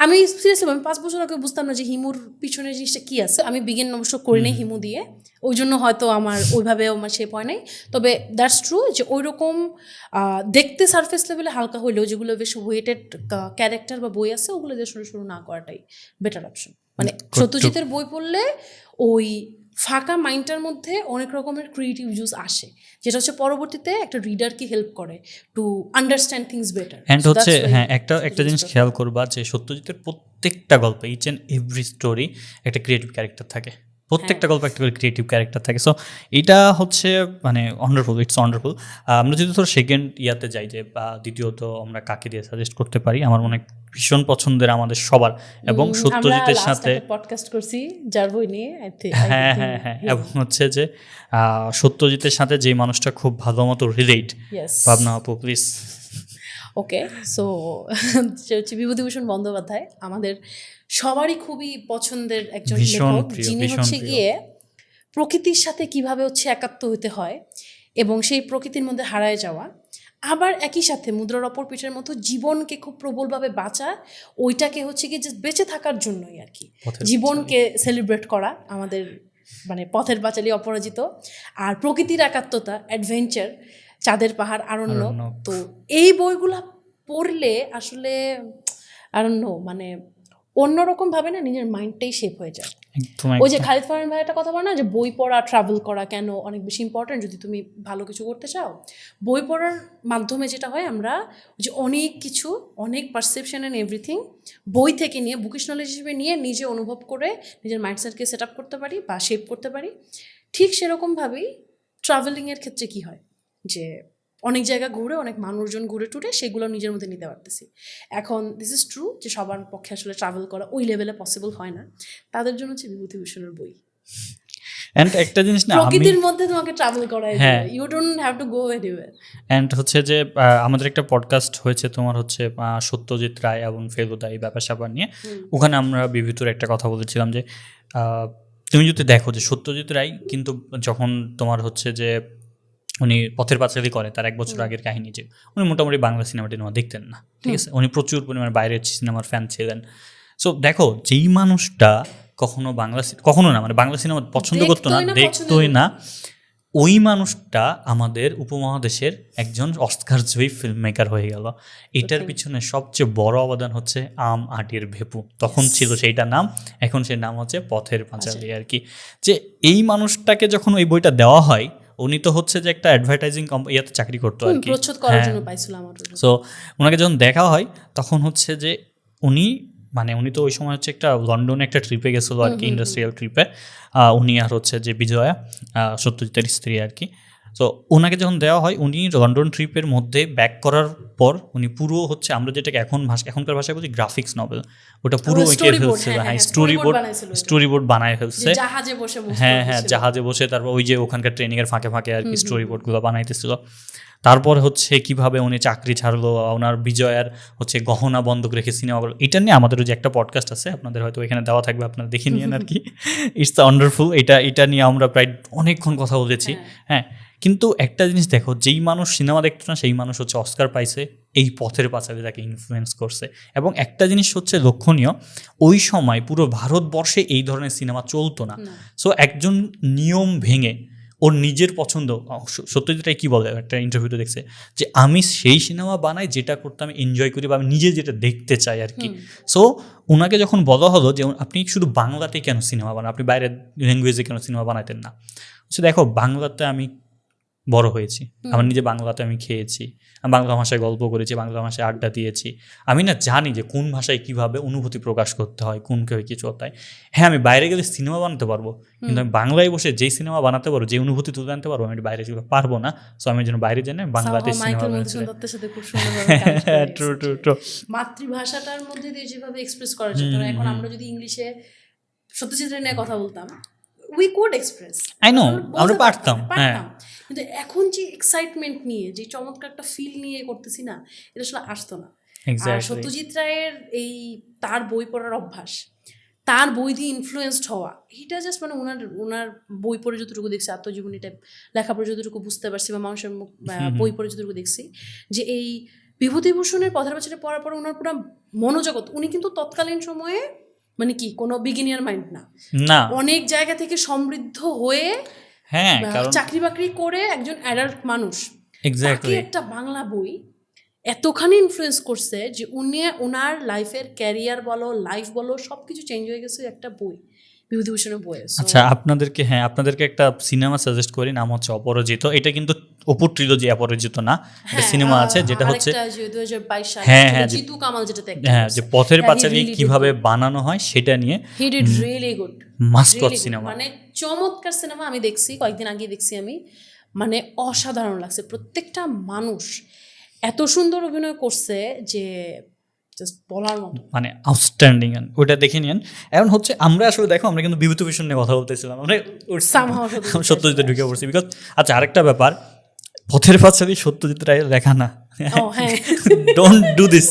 আমি সিরিয়াসলি আমি 5 বছর আগে বুঝতাম না যে হিমুর পিছনে জিনিসটা কী আছে। আমি বিজ্ঞান অবশ্য করি নাই হিমু দিয়ে, ওই জন্য হয়তো আমার ওইভাবে আমার শেপ হয় নাই। তবে দ্যাটস ট্রু যে ওই রকম দেখতে সারফেস লেভেলে হালকা হইলেও যেগুলো বেশ ওয়েটেড ক্যারেক্টার বা বই আছে, ওগুলো দিয়ে শুরু না করাটাই বেটার অপশন। মানে সত্যজিতের বই পড়লে ওই ফাঁকা মাইন্ডটার মধ্যে অনেক রকমের ক্রিয়েটিভ জুস আসে, যেটা হচ্ছে পরবর্তীতে একটা রিডারকে হেল্প করে to understand things better. And হচ্ছে হ্যাঁ একটা জিনিস খেয়াল করবা যে সত্যজিতের প্রত্যেকটা গল্পে ইচ অ্যান্ড এভরি স্টোরি একটা ক্রিয়েটিভ ক্যারেক্টার থাকে, প্রত্যেকটা গল্প একটা করে ক্রিয়েটিভ ক্যারেক্টার থাকে। সো এটা হচ্ছে মানে ওয়ান্ডারফুল, ইটস ওয়ান্ডারফুল। আমরা যদি ধরো সেকেন্ড ইয়াতে যাই, যে বা দ্বিতীয়ত আমরা কাকে দিয়ে সাজেস্ট করতে পারি, আমার মনে ভীষণ পছন্দের আমাদের সবার, এবং সত্যজিতের সাথে পডকাস্ট করছি যার বই নিয়ে, হ্যাঁ হ্যাঁ হ্যাঁ, এবং হচ্ছে যে সত্যজিতের সাথে যে মানুষটা খুব ভালো মতো রিলেট, ভাবনা আপু প্লিজ। ওকে, সো হচ্ছে বিভূতিভূষণ বন্দ্যোপাধ্যায় আমাদের সবারই খুবই পছন্দের একজন লেখক, যিনি হচ্ছে গিয়ে প্রকৃতির সাথে কিভাবে হচ্ছে একাত্ম হতে হয় এবং সেই প্রকৃতির মধ্যে হারায় যাওয়া, আবার একই সাথে মুদ্রার অপর পিঠের মতো জীবনকে খুব প্রবলভাবে বাঁচা, ওইটাকে হচ্ছে গিয়ে যে বেঁচে থাকার জন্যই আর কি, জীবনকে সেলিব্রেট করা আমাদের মানে পথের পাঁচালী, অপরাজিত, আর প্রকৃতির একাত্মতা, অ্যাডভেঞ্চার, চাঁদের পাহাড়, আরণ্যক। তো এই বইগুলা পড়লে আসলে মানে অন্যরকম ভাবে না নিজের মাইন্ডটাই শেপ হয়ে যায়। ওই যে খালিদ ফারহান ভাই একটা কথা বলে না, যে বই পড়া, ট্রাভেল করা কেন অনেক বেশি ইম্পর্টেন্ট যদি তুমি ভালো কিছু করতে চাও। বই পড়ার মাধ্যমে যেটা হয়, আমরা যে অনেক কিছু, অনেক পারসেপশন অ্যান্ড এভরিথিং বই থেকে নিয়ে, বুকিশ নলেজ হিসেবে নিয়ে নিজে অনুভব করে নিজের মাইন্ডসেটকে সেট আপ করতে পারি বা শেপ করতে পারি। ঠিক সেরকমভাবেই ট্রাভেলিংয়ের ক্ষেত্রে কি হয়, যে অনেক জায়গা ঘুরে, অনেক মানুষজন ঘুরে টুরে সেগুলো নিজের মধ্যে নিতে পারতেছি। এখন দিস ইজ ট্রু যে সবার পক্ষে আসলে ট্রাভেল করা ওই লেভেলে পসিবল হয় না, তাদের জন্য হচ্ছে বিভূতিভূষণের বই। এন্ড একটা জিনিস না, প্রকৃতির মধ্যে তোমাকে ট্রাভেল করাই, you don't have to go anywhere. And হচ্ছে যে আমাদের একটা পডকাস্ট হয়েছে তোমার হচ্ছে সত্যজিৎ রায় এবং ফেলুদা এই ব্যাপার স্যাপার নিয়ে। ওখানে আমরা বিভূতির একটা কথা বলেছিলাম যে তুমি যদি দেখো যে সত্যজিৎ রায় কিন্তু যখন তোমার হচ্ছে যে উনি পথের পাঁচালী করে তার 1 বছর আগের কাহিনী, যে উনি মোটামুটি বাংলা সিনেমা টিনেমা দেখতেন না, ঠিক আছে, উনি প্রচুর পরিমাণে বাইরের সিনেমার ফ্যান ছিলেন। সো দেখো, যেই মানুষটা কখনো না মানে বাংলা সিনেমা পছন্দ করতো না, দেখতোই না, ওই মানুষটা আমাদের উপমহাদেশের একজন অস্কার জয়ী ফিল্ম মেকার হয়ে গেল। এটার পিছনে সবচেয়ে বড় অবদান হচ্ছে আম আটির ভেপু, তখন ছিল সেইটা নাম, এখন সেই নাম হচ্ছে পথের পাঁচালী আর কি। যে এই মানুষটাকে যখন ওই বইটা দেওয়া হয়, উনি তো হচ্ছে যে একটা অ্যাডভার্টাইজিং ইয়াতে চাকরি করতো আর কি, সো ওনাকে যখন দেখা হয় তখন হচ্ছে যে উনি তো ওই সময় হচ্ছে একটা লন্ডনে একটা ট্রিপে গেছিলো আর কি, ইন্ডাস্ট্রিয়াল ট্রিপে, উনি আর হচ্ছে যে বিজয়া, সত্যজিতের স্ত্রী আর কি। তো ওনাকে যখন দেওয়া হয়, উনি লন্ডন ট্রিপের মধ্যে ব্যাক করার পর উনি পুরো হচ্ছে আমরা যেটাকে এখনকার ভাষায় বলছি গ্রাফিক্স নভেল, ওটা পুরো এঁকে ফেলছে, হ্যাঁ স্টোরি বোর্ড বানায় ফেলছে, হ্যাঁ জাহাজে বসে, তারপর ওই যে ওখানকার ট্রেনিংয়ের ফাঁকে ফাঁকে আর কি স্টোরি বোর্ডগুলো বানাইতেছিল। তারপর হচ্ছে কিভাবে উনি চাকরি ছাড়লো, ওনার বিজয়ার হচ্ছে গহনা বন্ধক রেখে সিনেমাগুলো, এটা নিয়ে আমাদেরও যে একটা পডকাস্ট আছে, আপনাদের হয়তো এখানে দেওয়া থাকবে, আপনারা দেখে নিয়েন আর কি, ইটস ওয়ান্ডারফুল। এটা নিয়ে আমরা প্রায় অনেকক্ষণ কথা বলেছি। হ্যাঁ, কিন্তু একটা জিনিস দেখো, যেই মানুষ সিনেমা দেখতো না সেই মানুষ হচ্ছে অস্কার পাইছে, এই পথের পাঁচালী তাকে ইনফ্লুয়েন্স করছে। এবং একটা জিনিস হচ্ছে লক্ষণীয়, ওই সময় পুরো ভারতবর্ষে এই ধরনের সিনেমা চলতো না। সো একজন নিয়ম ভেঙে ওর নিজের পছন্দ, সত্যজিৎটাই কি বলে একটা ইন্টারভিউতে দেখছে যে আমি সেই সিনেমা বানাই যেটা করতে আমি এনজয় করি বা আমি নিজে যেটা দেখতে চাই আর কি। সো ওনাকে যখন বলা হলো যে আপনি শুধু বাংলাতেই কেন সিনেমা বানান, আপনি বাইরের ল্যাঙ্গুয়েজে কেন সিনেমা বানাতেন না, সো দেখো বাংলাতে আমি বড় হয়েছি, আমার নিজে বাংলাতে আমি খেয়েছি, আমি বাংলা ভাষায় গল্প করেছি, বাংলা ভাষায় আড্ডা দিয়েছি, আমি না জানি যে কোন ভাষায় কীভাবে অনুভূতি প্রকাশ করতে হয়, কোন কেউ কিছু হয়। হ্যাঁ, আমি বাইরে গেলে সিনেমা বানাতে পারবো, কিন্তু আমি বাংলায় বসে যেই সিনেমা বানাতে পারবো, যে অনুভূতি তুলে আনতে পারবো, আমি বাইরে যেগুলো পারবো না। সো আমি যেন বাইরে জেনে বাংলাতে সিনেমা বানাচ্ছি। মাতৃভাষাটার মধ্যে দিয়ে যেভাবে এক্সপ্রেস করা যেত, এখন আমরা যদি ইংলিশে সত্যজিৎ রায় নিয়ে কথা বলতাম, we could express, I know, আমরা পারতাম, কিন্তু এখন যে এক্সাইটমেন্ট নিয়ে, যে চমৎকার একটা ফিল নিয়ে করতেছি না, এটা আসলে আসতো না। আর সত্যজিৎ রায়ের এই তার বই পড়ার অভ্যাস, তার বই দিয়ে ইনফ্লুয়েসড হওয়া, এটা জাস্ট মানে ওনার বই পড়ে যতটুকু দেখছি, আত্মজীবনী টাইপ লেখাপড়ে যতটুকু বুঝতে পারছি, বা মানুষের বই পড়ে যতটুকু দেখছি, যে এই বিভূতিভূষণের পথের পাঁচালী পড়ার পর ওনার পুরো মনোজগৎ, উনি কিন্তু তৎকালীন সময়ে মানে কি কোনো বিগিনিয়ার মাইন্ড না, অনেক জায়গা থেকে সমৃদ্ধ হয়ে, হ্যাঁ, চাকরি বাকরি করে একজন অ্যাডাল্ট মানুষ, এক্স্যাক্টলি একটা বাংলা বই এতখানি ইনফ্লুয়েন্স করছে যে ওনার লাইফের ক্যারিয়ার বলো, লাইফ বলো, সবকিছু চেঞ্জ হয়ে গেছে একটা বই, বিভূতিভূষণের বই। আচ্ছা, আপনাদেরকে একটা সিনেমা সাজেস্ট করি, নাম হচ্ছে অপরাজিত। এটা কিন্তু অপুর ট্রিলজি, অপরাজিত না, একটা সিনেমা আছে যেটা হচ্ছে 2022 সালে, হ্যাঁ জিতু কামাল যেটা যে পথের পাঁচালী কিভাবে বানানো হয় সেটা নিয়ে, he did really good, must watch cinema, মানে চমৎকার সিনেমা। আমি দেখছি, কয়েকদিন আগে দেখছি আমি, মানে অসাধারণ লাগছে। প্রত্যেকটা মানুষ এত সুন্দর অভিনয় করছে যে জাস্ট বলার মতো, মানে আউটস্ট্যান্ডিং। ওইটা দেখে নিন। এখন হচ্ছে আমরা আসলে দেখো, আমরা কিন্তু বিভূতিভূষণ নিয়ে কথা বলতেছিলাম, আমরা সত্যজিৎ ঢুকে পড়ছি বিকজ, আচ্ছা আরেকটা ব্যাপার, পথের পাঁচালী সত্যজিৎ রায়ের লেখা না, ডোন্ট ডু দিস।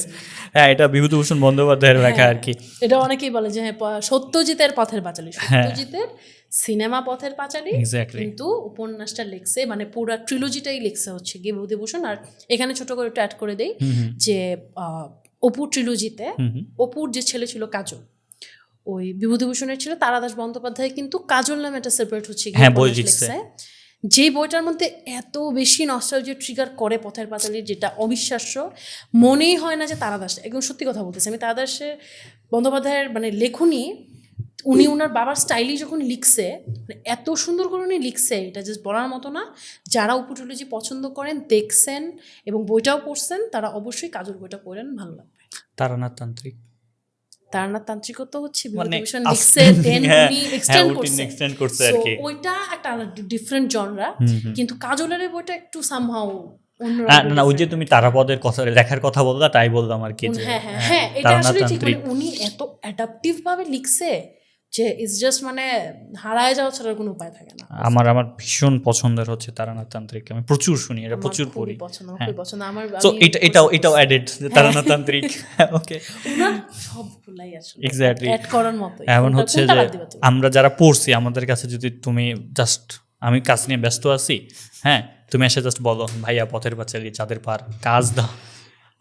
হ্যাঁ, এটা বিভূতিভূষণ বন্দ্যোপাধ্যায়ের লেখা আর কি। এটা অনেকেই বলে যে হ্যাঁ সত্যজিতের পথের পাঁচালী, সত্যজিতের সিনেমা পথের পাঁচালী, কিন্তু উপন্যাসটা লিখছে, মানে পুরো ট্রিলজিটাই লিখছে হচ্ছে বিভূতিভূষণ। আর এখানে ছোট করে একটু অ্যাড করে দেই যে অপুর ট্রিলজিতে অপুর যে ছেলে ছিল কাজল, ওই বিভূতিভূষণের ছিল তারাদাস বন্দ্যোপাধ্যায় কিন্তু কাজল নামে একটা সেপারেট হচ্ছে হ্যাঁ, বই লিখছে। যেই বইটার মধ্যে এত বেশি নস্টালজিয়া ট্রিগার করে পথের পাঁচালীর, যেটা অবিশ্বাস্য, মনেই হয় না যে তারাদাস, একদম সত্যি কথা বলতেছে আমি, তারাদাসের বন্দ্যোপাধ্যায়ের মানে লেখনী উনি ওনার বাবার স্টাইলি যখন লিখছে, মানে এত সুন্দর করে উনি লিখছে, এটা জাস্ট বলার মতো না। যারা উপটুলজি পছন্দ করেন, দেখছেন এবং বইটাও পড়ছেন, তারা অবশ্যই কাজল বইটা পড়েন, ভালো লাগবে। তারানাথ তান্ত্রিক, তারানাথ তান্ত্রিকও তো হচ্ছে মানে বিভূতিভূষণ লিখছে, দেন উনি এক্সটেন্ড করছে, আর কি। ওইটা একটা ডিফারেন্ট জনরা, কিন্তু কাজলের বইটা একটু সামহাউ না ওই যে তুমি তারাপদের কথা লেখার কথা বললা, তাই বললাম আর কি। হ্যাঁ, এটা আসলে ঠিক, মানে উনি এত অ্যাডাপটিভ ভাবে লিখছে যে ইটস জাস্ট মানে হারায় যাওয়া ছাড়া কোনো উপায় থাকে না। আমার ভীষণ পছন্দের হচ্ছে তারানাথ তান্ত্রিক, আমি প্রচুর শুনি, এটা প্রচুর পড়ি, খুবই পছন্দ আমার। সো এটাও এডিট তারানাথ তান্ত্রিক। ওকে, ওনার সবগুলাই আসলে এক্স্যাক্টলি অ্যাড করার মতো। এমন হচ্ছে যে আমরা যারা পড়ছি, আমাদের কাছে যদি তুমি জাস্ট, আমি কাজ নিয়ে ব্যস্ত আছি, হ্যাঁ, তুমি এসে জাস্ট বলো ভাইয়া পথের পাঁচালী, চাঁদের পার, কাজ দাও,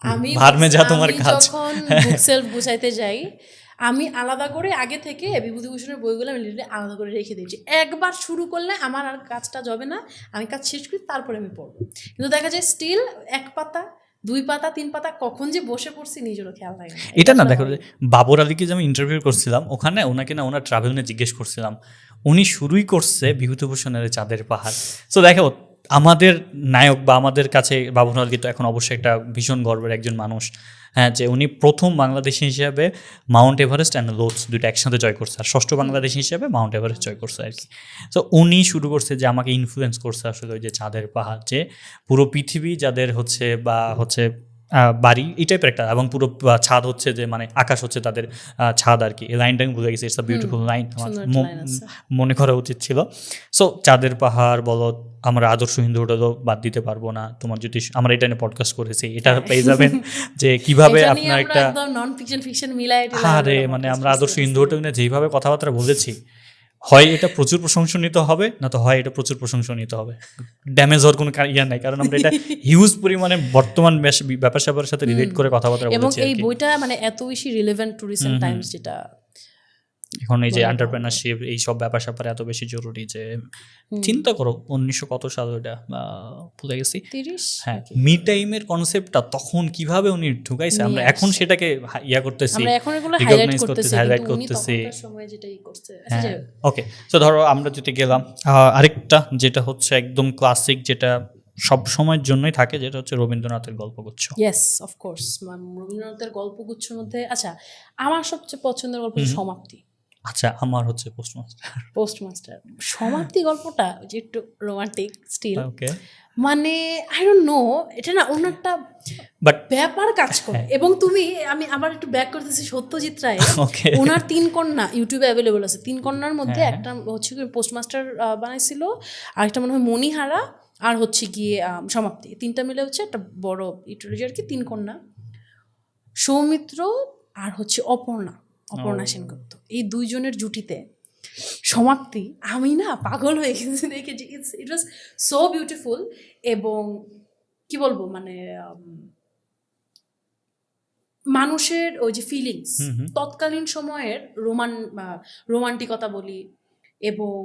আমি ভার্মে যা তোমার কাজ। যখন বুক সেলফ গুছাইতে যাই, আমি আলাদা করে আগে থেকে বিভূতিভূষণের বইগুলো আমি লিটারালি আলাদা করে রেখে দিয়েছি। একবার শুরু করলে আমার আর কাজটা যাবে না, আমি কাজ শেষ করি তারপরে আমি পড়বো। কিন্তু দেখা যায় স্টিল 1 পাতা 2 পাতা 3 পাতা কখন যে বসে পড়ছি নিজেরও খেয়াল থাকে না। এটা না, দেখো বাবর আলীকে যে আমি ইন্টারভিউ করছিলাম, ওখানে ওনাকে না ওনার ট্রাভেল নিয়ে জিজ্ঞেস করছিলাম, উনি শুরুই করছে বিভূতিভূষণের চাঁদের পাহাড়। সো দেখো আমাদের নায়ক বা আমাদের কাছে বাবর আলী তো এখন অবশ্যই একটা ভীষণ গর্বের একজন মানুষ, হ্যাঁ, যে উনি প্রথম বাংলাদেশি হিসাবে মাউন্ট এভারেস্ট অ্যান্ড লোডস দুটো একসাথে জয় করছে, আর ষষ্ঠ বাংলাদেশি হিসাবে মাউন্ট এভারেস্ট জয় করছে আর কি। তো উনি শুরু করছে যে আমাকে ইনফ্লুয়েন্স করছে আসলে ওই যে চাঁদের পাহাড়, যে পুরো পৃথিবী যাদের হচ্ছে বা হচ্ছে বাড়ি এই টাইপের একটা, এবং পুরো ছাদ হচ্ছে যে মানে আকাশ হচ্ছে তাদের ছাদ আর কি। এই লাইনটা আমি ভুলে গেছি, ইটস আ বিউটিফুল লাইন, আমার মনে করা উচিত ছিল। সো চাঁদের পাহাড় বলো, আমরা আদর্শ হিন্দু হোটেলও বাদ দিতে পারবো না। তোমার যদি আমরা এটা নিয়ে পডকাস্ট করেছি, এটা পেয়ে যাবেন যে কিভাবে আপনার একটা নন ফিকশন ফিকশন মিলায়, আরে মানে আমরা আদর্শ হিন্দু হোটেল নিয়ে যেইভাবে কথাবার্তা বলেছি, হয় এটা প্রচুর প্রশংসনীয় হবে, না তো হয় এটা প্রচুর প্রশংসনীয় হবে, ড্যামেজ হওয়ার কোনো ইয়া নাই, কারণ আমরা এটা হিউজ পরিমাণে বর্তমান ব্যাপার স্যাপারের সাথে রিলেট করে কথাবার্তা বলেছি। এবং এই বইটা মানে এত বেশি রিলেভেন্ট টু রিসেন্ট টাইমস, যেটা এখন এই যে এন্টারপ্রেনারশিপ এই সব ব্যাপার স্যাপারে এত বেশি জরুরি। যে চিন্তা করো 1900 কত সাল, ওটা ভুলে গেছি, 30, হ্যাঁ, মি টাইমের কনসেপ্টটা তখন কিভাবে উনি ঢুকাইছে, আমরা এখন সেটাকে ইয়া করতেছি, আমরা এখন এগুলো হাইলাইট করতেছি। সময় যেটাই করছে। ওকে, সো ধরো আমরা যদি গেলাম আরেকটা, যেটা হচ্ছে একদম ক্লাসিক, যেটা সব সময়ের জন্যই থাকে, যেটা হচ্ছে রবীন্দ্রনাথের গল্পগুচ্ছ। ইয়েস, অফকোর্স, রবীন্দ্রনাথের গল্পগুচ্ছের মধ্যে আচ্ছা আমার সবচেয়ে পছন্দের গল্প সমাপ্তি। আচ্ছা, আমার হচ্ছে পোস্টমাস্টার। সমাপ্তি গল্পটা যে একটু রোমান্টিক স্টিল, ওকে, মানে আই ডোন্ট নো, এটা না অন্য একটা বাট ব্যাপার কাজ করে। এবং তুমি, আমি আবার একটু ব্যাক করতেছি সত্যজিৎ রায়, ওনার 3 কন্যা ইউটিউবে অ্যাভেলেবল আছে। 3 কন্যার মধ্যে একটা হচ্ছে পোস্টমাস্টার বানাইছিল, আরেকটা মনে হয় মণিহারা, আর হচ্ছে গিয়ে সমাপ্তি। 3টা মিলে হচ্ছে একটা বড় ইট্রোলজি আর কি। 3 কন্যা, সৌমিত্র আর হচ্ছে অপর্ণা সেনগুপ্ত, এই 2 জনের জুটিতে সমাপ্তি, আমি না পাগল হয়ে গেছি দেখে, যে ইট ওয়াজ সো বিউটিফুল। এবং কি বলবো, মানে মানুষের ওই যে ফিলিংস, তৎকালীন সময়ের রোমান্টিকতা বলি, এবং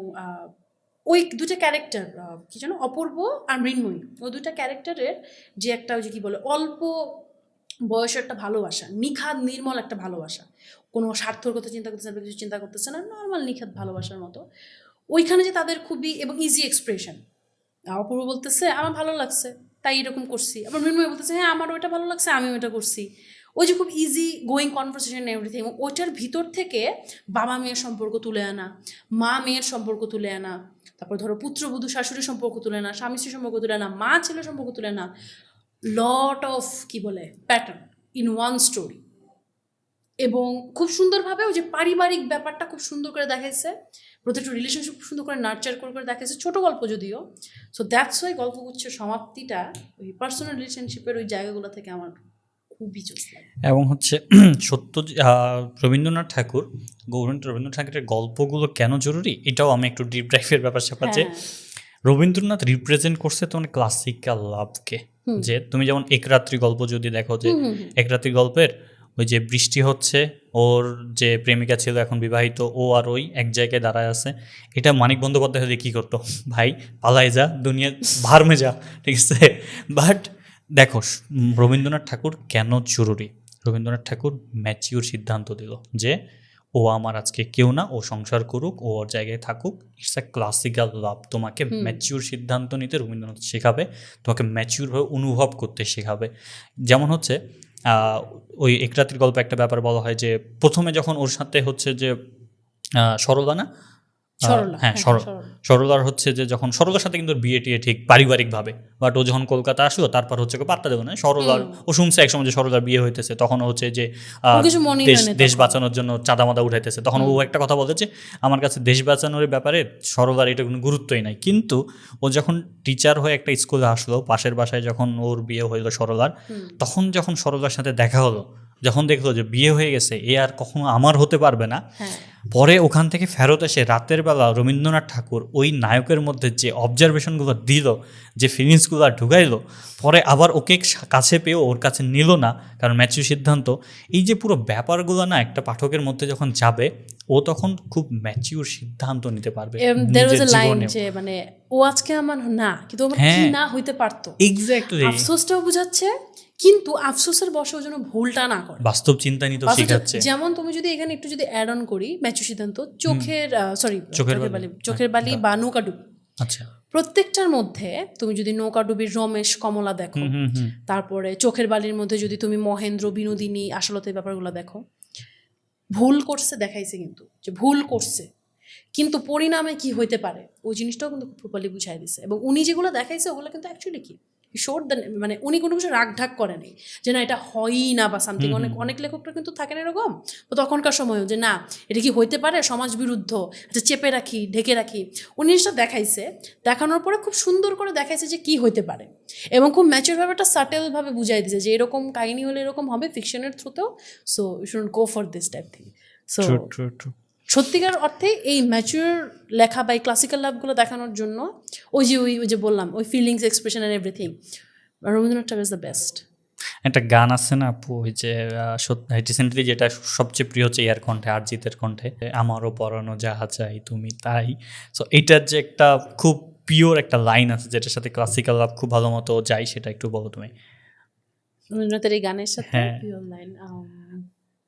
ওই 2টা ক্যারেক্টার, কি যেন, অপূর্ব আর মৃন্ময়ী, ওই 2টা ক্যারেক্টারের যে একটা ওই যে কি বলে অল্প বয়সের একটা ভালোবাসা, নিখাদ নির্মল একটা ভালোবাসা, কোনো স্বার্থর কথা চিন্তা করতেছে না, কিছু চিন্তা করতেছে না, নর্মাল নিখাদ ভালোবাসার মতো। ওইখানে যে তাদের খুবই এবং ইজি এক্সপ্রেশন, অপূর্ব বলতেছে আমার ভালো লাগছে তাই এরকম করছি, আবার মৃন্ময়ী বলতেছে হ্যাঁ আমার ওইটা ভালো লাগছে আমিও এটা করছি। ওই যে খুব ইজি গোয়িং কনভারসেশন এভরিথিং, এবং ওইটার ভিতর থেকে বাবা মেয়ের সম্পর্ক তুলে আনা, মা মেয়ের সম্পর্ক তুলে আনা, তারপর ধরো পুত্রবধূ শাশুড়ির সম্পর্ক তুলে আনা, স্বামী স্ত্রীর সম্পর্ক তুলে আনা, মা ছেলের সম্পর্ক তুলে আনা, লট অফ কি বলে প্যাটার্ন ইন ওয়ান স্টোরি। এবং খুব সুন্দরভাবে ওই যে পারিবারিক ব্যাপারটা খুব সুন্দর করে দেখাইছে, প্রত্যেকটা রিলেশনশিপ খুব সুন্দর করে নার্চার করে দেখাইছে, ছোট গল্প যদিও। সো দ্যাটস ওয়াই গল্পগুচ্ছের সমাপ্তিটা ওই পার্সোনাল রিলেশনশিপের ওই জায়গাগুলো থেকে আমার খুবই জোস লাগে। এবং হচ্ছে রবীন্দ্রনাথ ঠাকুর, রবীন্দ্রনাথ ঠাকুরের গল্পগুলো কেন জরুরি, এটাও আমি একটু ডিপ ড্রাইভের ব্যাপার স্যাপার। যে রবীন্দ্রনাথ রিপ্রেজেন্ট করছে তোমার ক্লাসিক্যাল লাভকে, যে তুমি যেমন এক রাত্রি গল্প যদি দেখো, যে এক রাত্রি গল্পের ওই যে বৃষ্টি হচ্ছে, ওর যে প্রেমিকা ছিল এখন বিবাহিত, ও আর ওই এক জায়গায় দাঁড়ায় আছে। এটা মানিক বন্দ্যোপাধ্যায় হলে কী করতো, ভাই পালাই যা, দুনিয়া ভারমে যা, ঠিক আছে। বাট দেখো রবীন্দ্রনাথ ঠাকুর কেন জরুরি, রবীন্দ্রনাথ ঠাকুর ম্যাচিউর সিদ্ধান্ত দিল যে ও আমার আজকে কেউ না, ও সংসার করুক, ও ওর জায়গায় থাকুক। ইটস আ ক্লাসিক্যাল লাভ। তোমাকে ম্যাচিউর সিদ্ধান্ত নিতে রবীন্দ্রনাথ শেখাবে, তোমাকে ম্যাচিউরভাবে অনুভব করতে শেখাবে। যেমন হচ্ছে ওই এক রাত্রির গল্প একটা ব্যাপার বলা হয় যে প্রথমে যখন ওর সাথে হচ্ছে যে সরলা না, হ্যাঁ সরলার হচ্ছে যে যখন সরলার সাথে কিন্তু বিয়ে টিয়ে ঠিক পারিবারিকভাবে, বাট ও যখন কলকাতা আসলো তারপর হচ্ছে পাত্তা দেবো না সরলার, ও শুনছে একসময় যে সরলার বিয়ে হইতেছে, তখন হচ্ছে যে দেশ বাঁচানোর জন্য চাঁদা মাদা উঠাইতেছে, তখন ও একটা কথা বলছে যে আমার কাছে দেশ বাঁচানোর ব্যাপারে সরলার এটা কোনো গুরুত্বই নাই। কিন্তু ও যখন টিচার হয়ে একটা স্কুলে আসলো, পাশের বাসায় যখন ওর বিয়ে হইলো সরলার, তখন যখন সরলার সাথে দেখা হলো, যখন দেখলো যে বিয়ে হয়ে গেছে, এ আর কখনো আমার হতে পারবে না, পরে ওখান থেকে ফেরত এসে রাতের বেলা রবীন্দ্রনাথ ঠাকুর ওই নায়কের মধ্যে যে অবজারভেশনগুলো দিল, যে ফিলিংসগুলো ঢুকাইলো, পরে আবার ওকে কাছে পেয়েও ওর কাছে নিল না, কারণ ম্যাচিউর সিদ্ধান্ত। এই যে পুরো ব্যাপারগুলো না একটা পাঠকের মধ্যে যখন যাবে, ও তখন খুব ম্যাচিউর সিদ্ধান্ত নিতে পারবে। মানে ও আজকে আমার না, কিন্তু আমার কি না হইতে পারতো, এক্স্যাক্টলি আফসোসটাও বুঝাচ্ছে, কিন্তু আফসোসের বসে ও যেন ভুলটা না করে, বাস্তব চিন্তা নিতে শেখাচ্ছে। যেমন তুমি যদি এখানে একটু যদি অ্যাড অন করি ম্যাচিউর সিদ্ধান্ত, চোখের বালি বা নৌকাডুবি, আচ্ছা, প্রত্যেকটার মধ্যে তুমি যদি নৌকাডুবির রমেশ কমলা দেখো, তারপরে চোখের বালির মধ্যে যদি তুমি মহেন্দ্র বিনোদিনী আসলতে ব্যাপারগুলো দেখো, ভুল করছে দেখাইছে, কিন্তু যে ভুল করছে কিন্তু পরিণামে কি হইতে পারে ওই জিনিসটাও কিন্তু খুব প্রপারলি বুঝাই দিছে। এবং উনি যেগুলো দেখাইছে ওগুলো কিন্তু অ্যাকচুয়ালি কি শোর দেন, মানে উনি কোনো কিছু রাগ ঢাক করে নেই যে না এটা হয়ই না বা সামথিং। অনেক লেখকরা কিন্তু থাকেন এরকম, তো তখনকার সময়ও যে না এটা কি হইতে পারে, সমাজ বিরুদ্ধ, আচ্ছা চেপে রাখি, ঢেকে রাখি। উনি জিনিসটা দেখাইছে, দেখানোর পরে খুব সুন্দর করে দেখাইছে যে কি হইতে পারে, এবং খুব ম্যাচিউরভাবে একটা সাটেলভাবে বুঝাই দিয়েছে যে এরকম কাহিনী হলে এরকম হবে ফিকশনের থ্রুতেও, so you shouldn't go for this type thing. সো সত্যিকার অর্থে এই ম্যাচিউর লেখা বা এই ক্লাসিক্যাল লাভগুলো দেখানোর জন্য ওই যে বললাম ওই feelings, expression and everything, Rabindranath Tagore is the best. একটা গান আছে না আপু, ওই যে রিসেন্টলি যেটা সবচেয়ে প্রিয় হচ্ছে ইয়ার কণ্ঠে, আরজিতের কণ্ঠে, আমারও পরানো যাহা চাই তুমি তাই। সো এইটার যে একটা খুব পিওর একটা লাইন আছে যেটার সাথে ক্লাসিক্যাল লাভ খুব ভালো মতো যায়, সেটা একটু বলো তুমি। রবীন্দ্রনাথের এই গানের সাথে পিওর লাইন,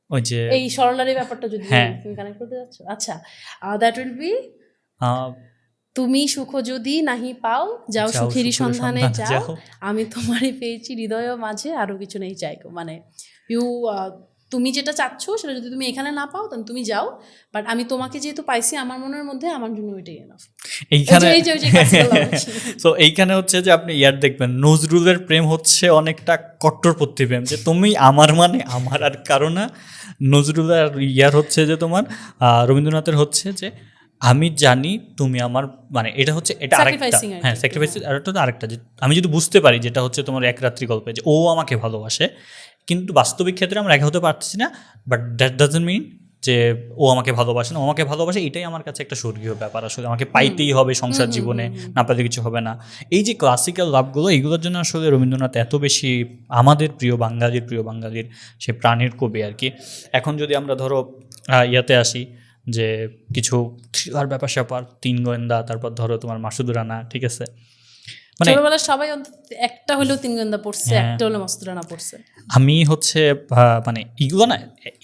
ওই যে এই সরলারি ব্যাপারটা যদি তুমি কানেক্ট করতে যাচ্ছ, আচ্ছা, দ্যাট উইল বি তুমি সুখ যদি নাহি পাও যাও সুখেরই সন্ধানে যাও, আমি তোমারই পেয়েছি হৃদয় মাঝে আরো কিছু নেই চাইকো। মানে তুমি যেটা চাচ্ছ সেটা যদি তুমি এখানে না পাও তাহলে তুমি যাও, বাট আমি তোমাকে যেহেতু পাইছি আমার মনের মধ্যে, আমার জন্য ওইটাই এনাফ। এইখানে হচ্ছে যে আপনি ইয়ার দেখবেন নজরুলের প্রেম হচ্ছে অনেকটা কট্টরপন্থী প্রেম, যে তুমি আমার মানে আমার আর কারো না। নজরুলের ইয়ার হচ্ছে যে তোমার রবীন্দ্রনাথের হচ্ছে যে আমি জানি তুমি আমার, মানে এটা হচ্ছে এটা আরেকটা, হ্যাঁ স্যাক্রিফাইস, আর আরেকটা যে আমি যদি বুঝতে পারি, যেটা হচ্ছে তোমার এক রাত্রি গল্পে যে ও আমাকে ভালোবাসে, কিন্তু বাস্তবিক ক্ষেত্রে আমরা একা হতে পারছি না, বাট দ্যাট ডাজন্ট মিন যে ও আমাকে ভালোবাসে না। ও আমাকে ভালোবাসে, এটাই আমার কাছে একটা স্বর্গীয় ব্যাপার, আসলে আমাকে পাইতেই হবে সংসার জীবনে, না পেলে কিছু হবে না। এই যে ক্লাসিক্যাল লাভগুলো, এইগুলোর জন্য আসলে রবীন্দ্রনাথ এত বেশি আমাদের প্রিয় বাঙালির সে প্রাণের কবি আর কি। এখন যদি আমরা ধরো ইয়াতে আসি, যে কিছু থ্রিলার ব্যাপার স্যাপার, তিন গোয়েন্দা, তারপর ধরো তোমার মাসুদ রানা, ঠিক আছে, মানে ছোটবেলায় সবাই একটা হলেও তিন গোয়েন্দা পড়ছে, একটা হলেও মাসুদ রানা পড়ছে। আমি হচ্ছে মানে এইগুলো না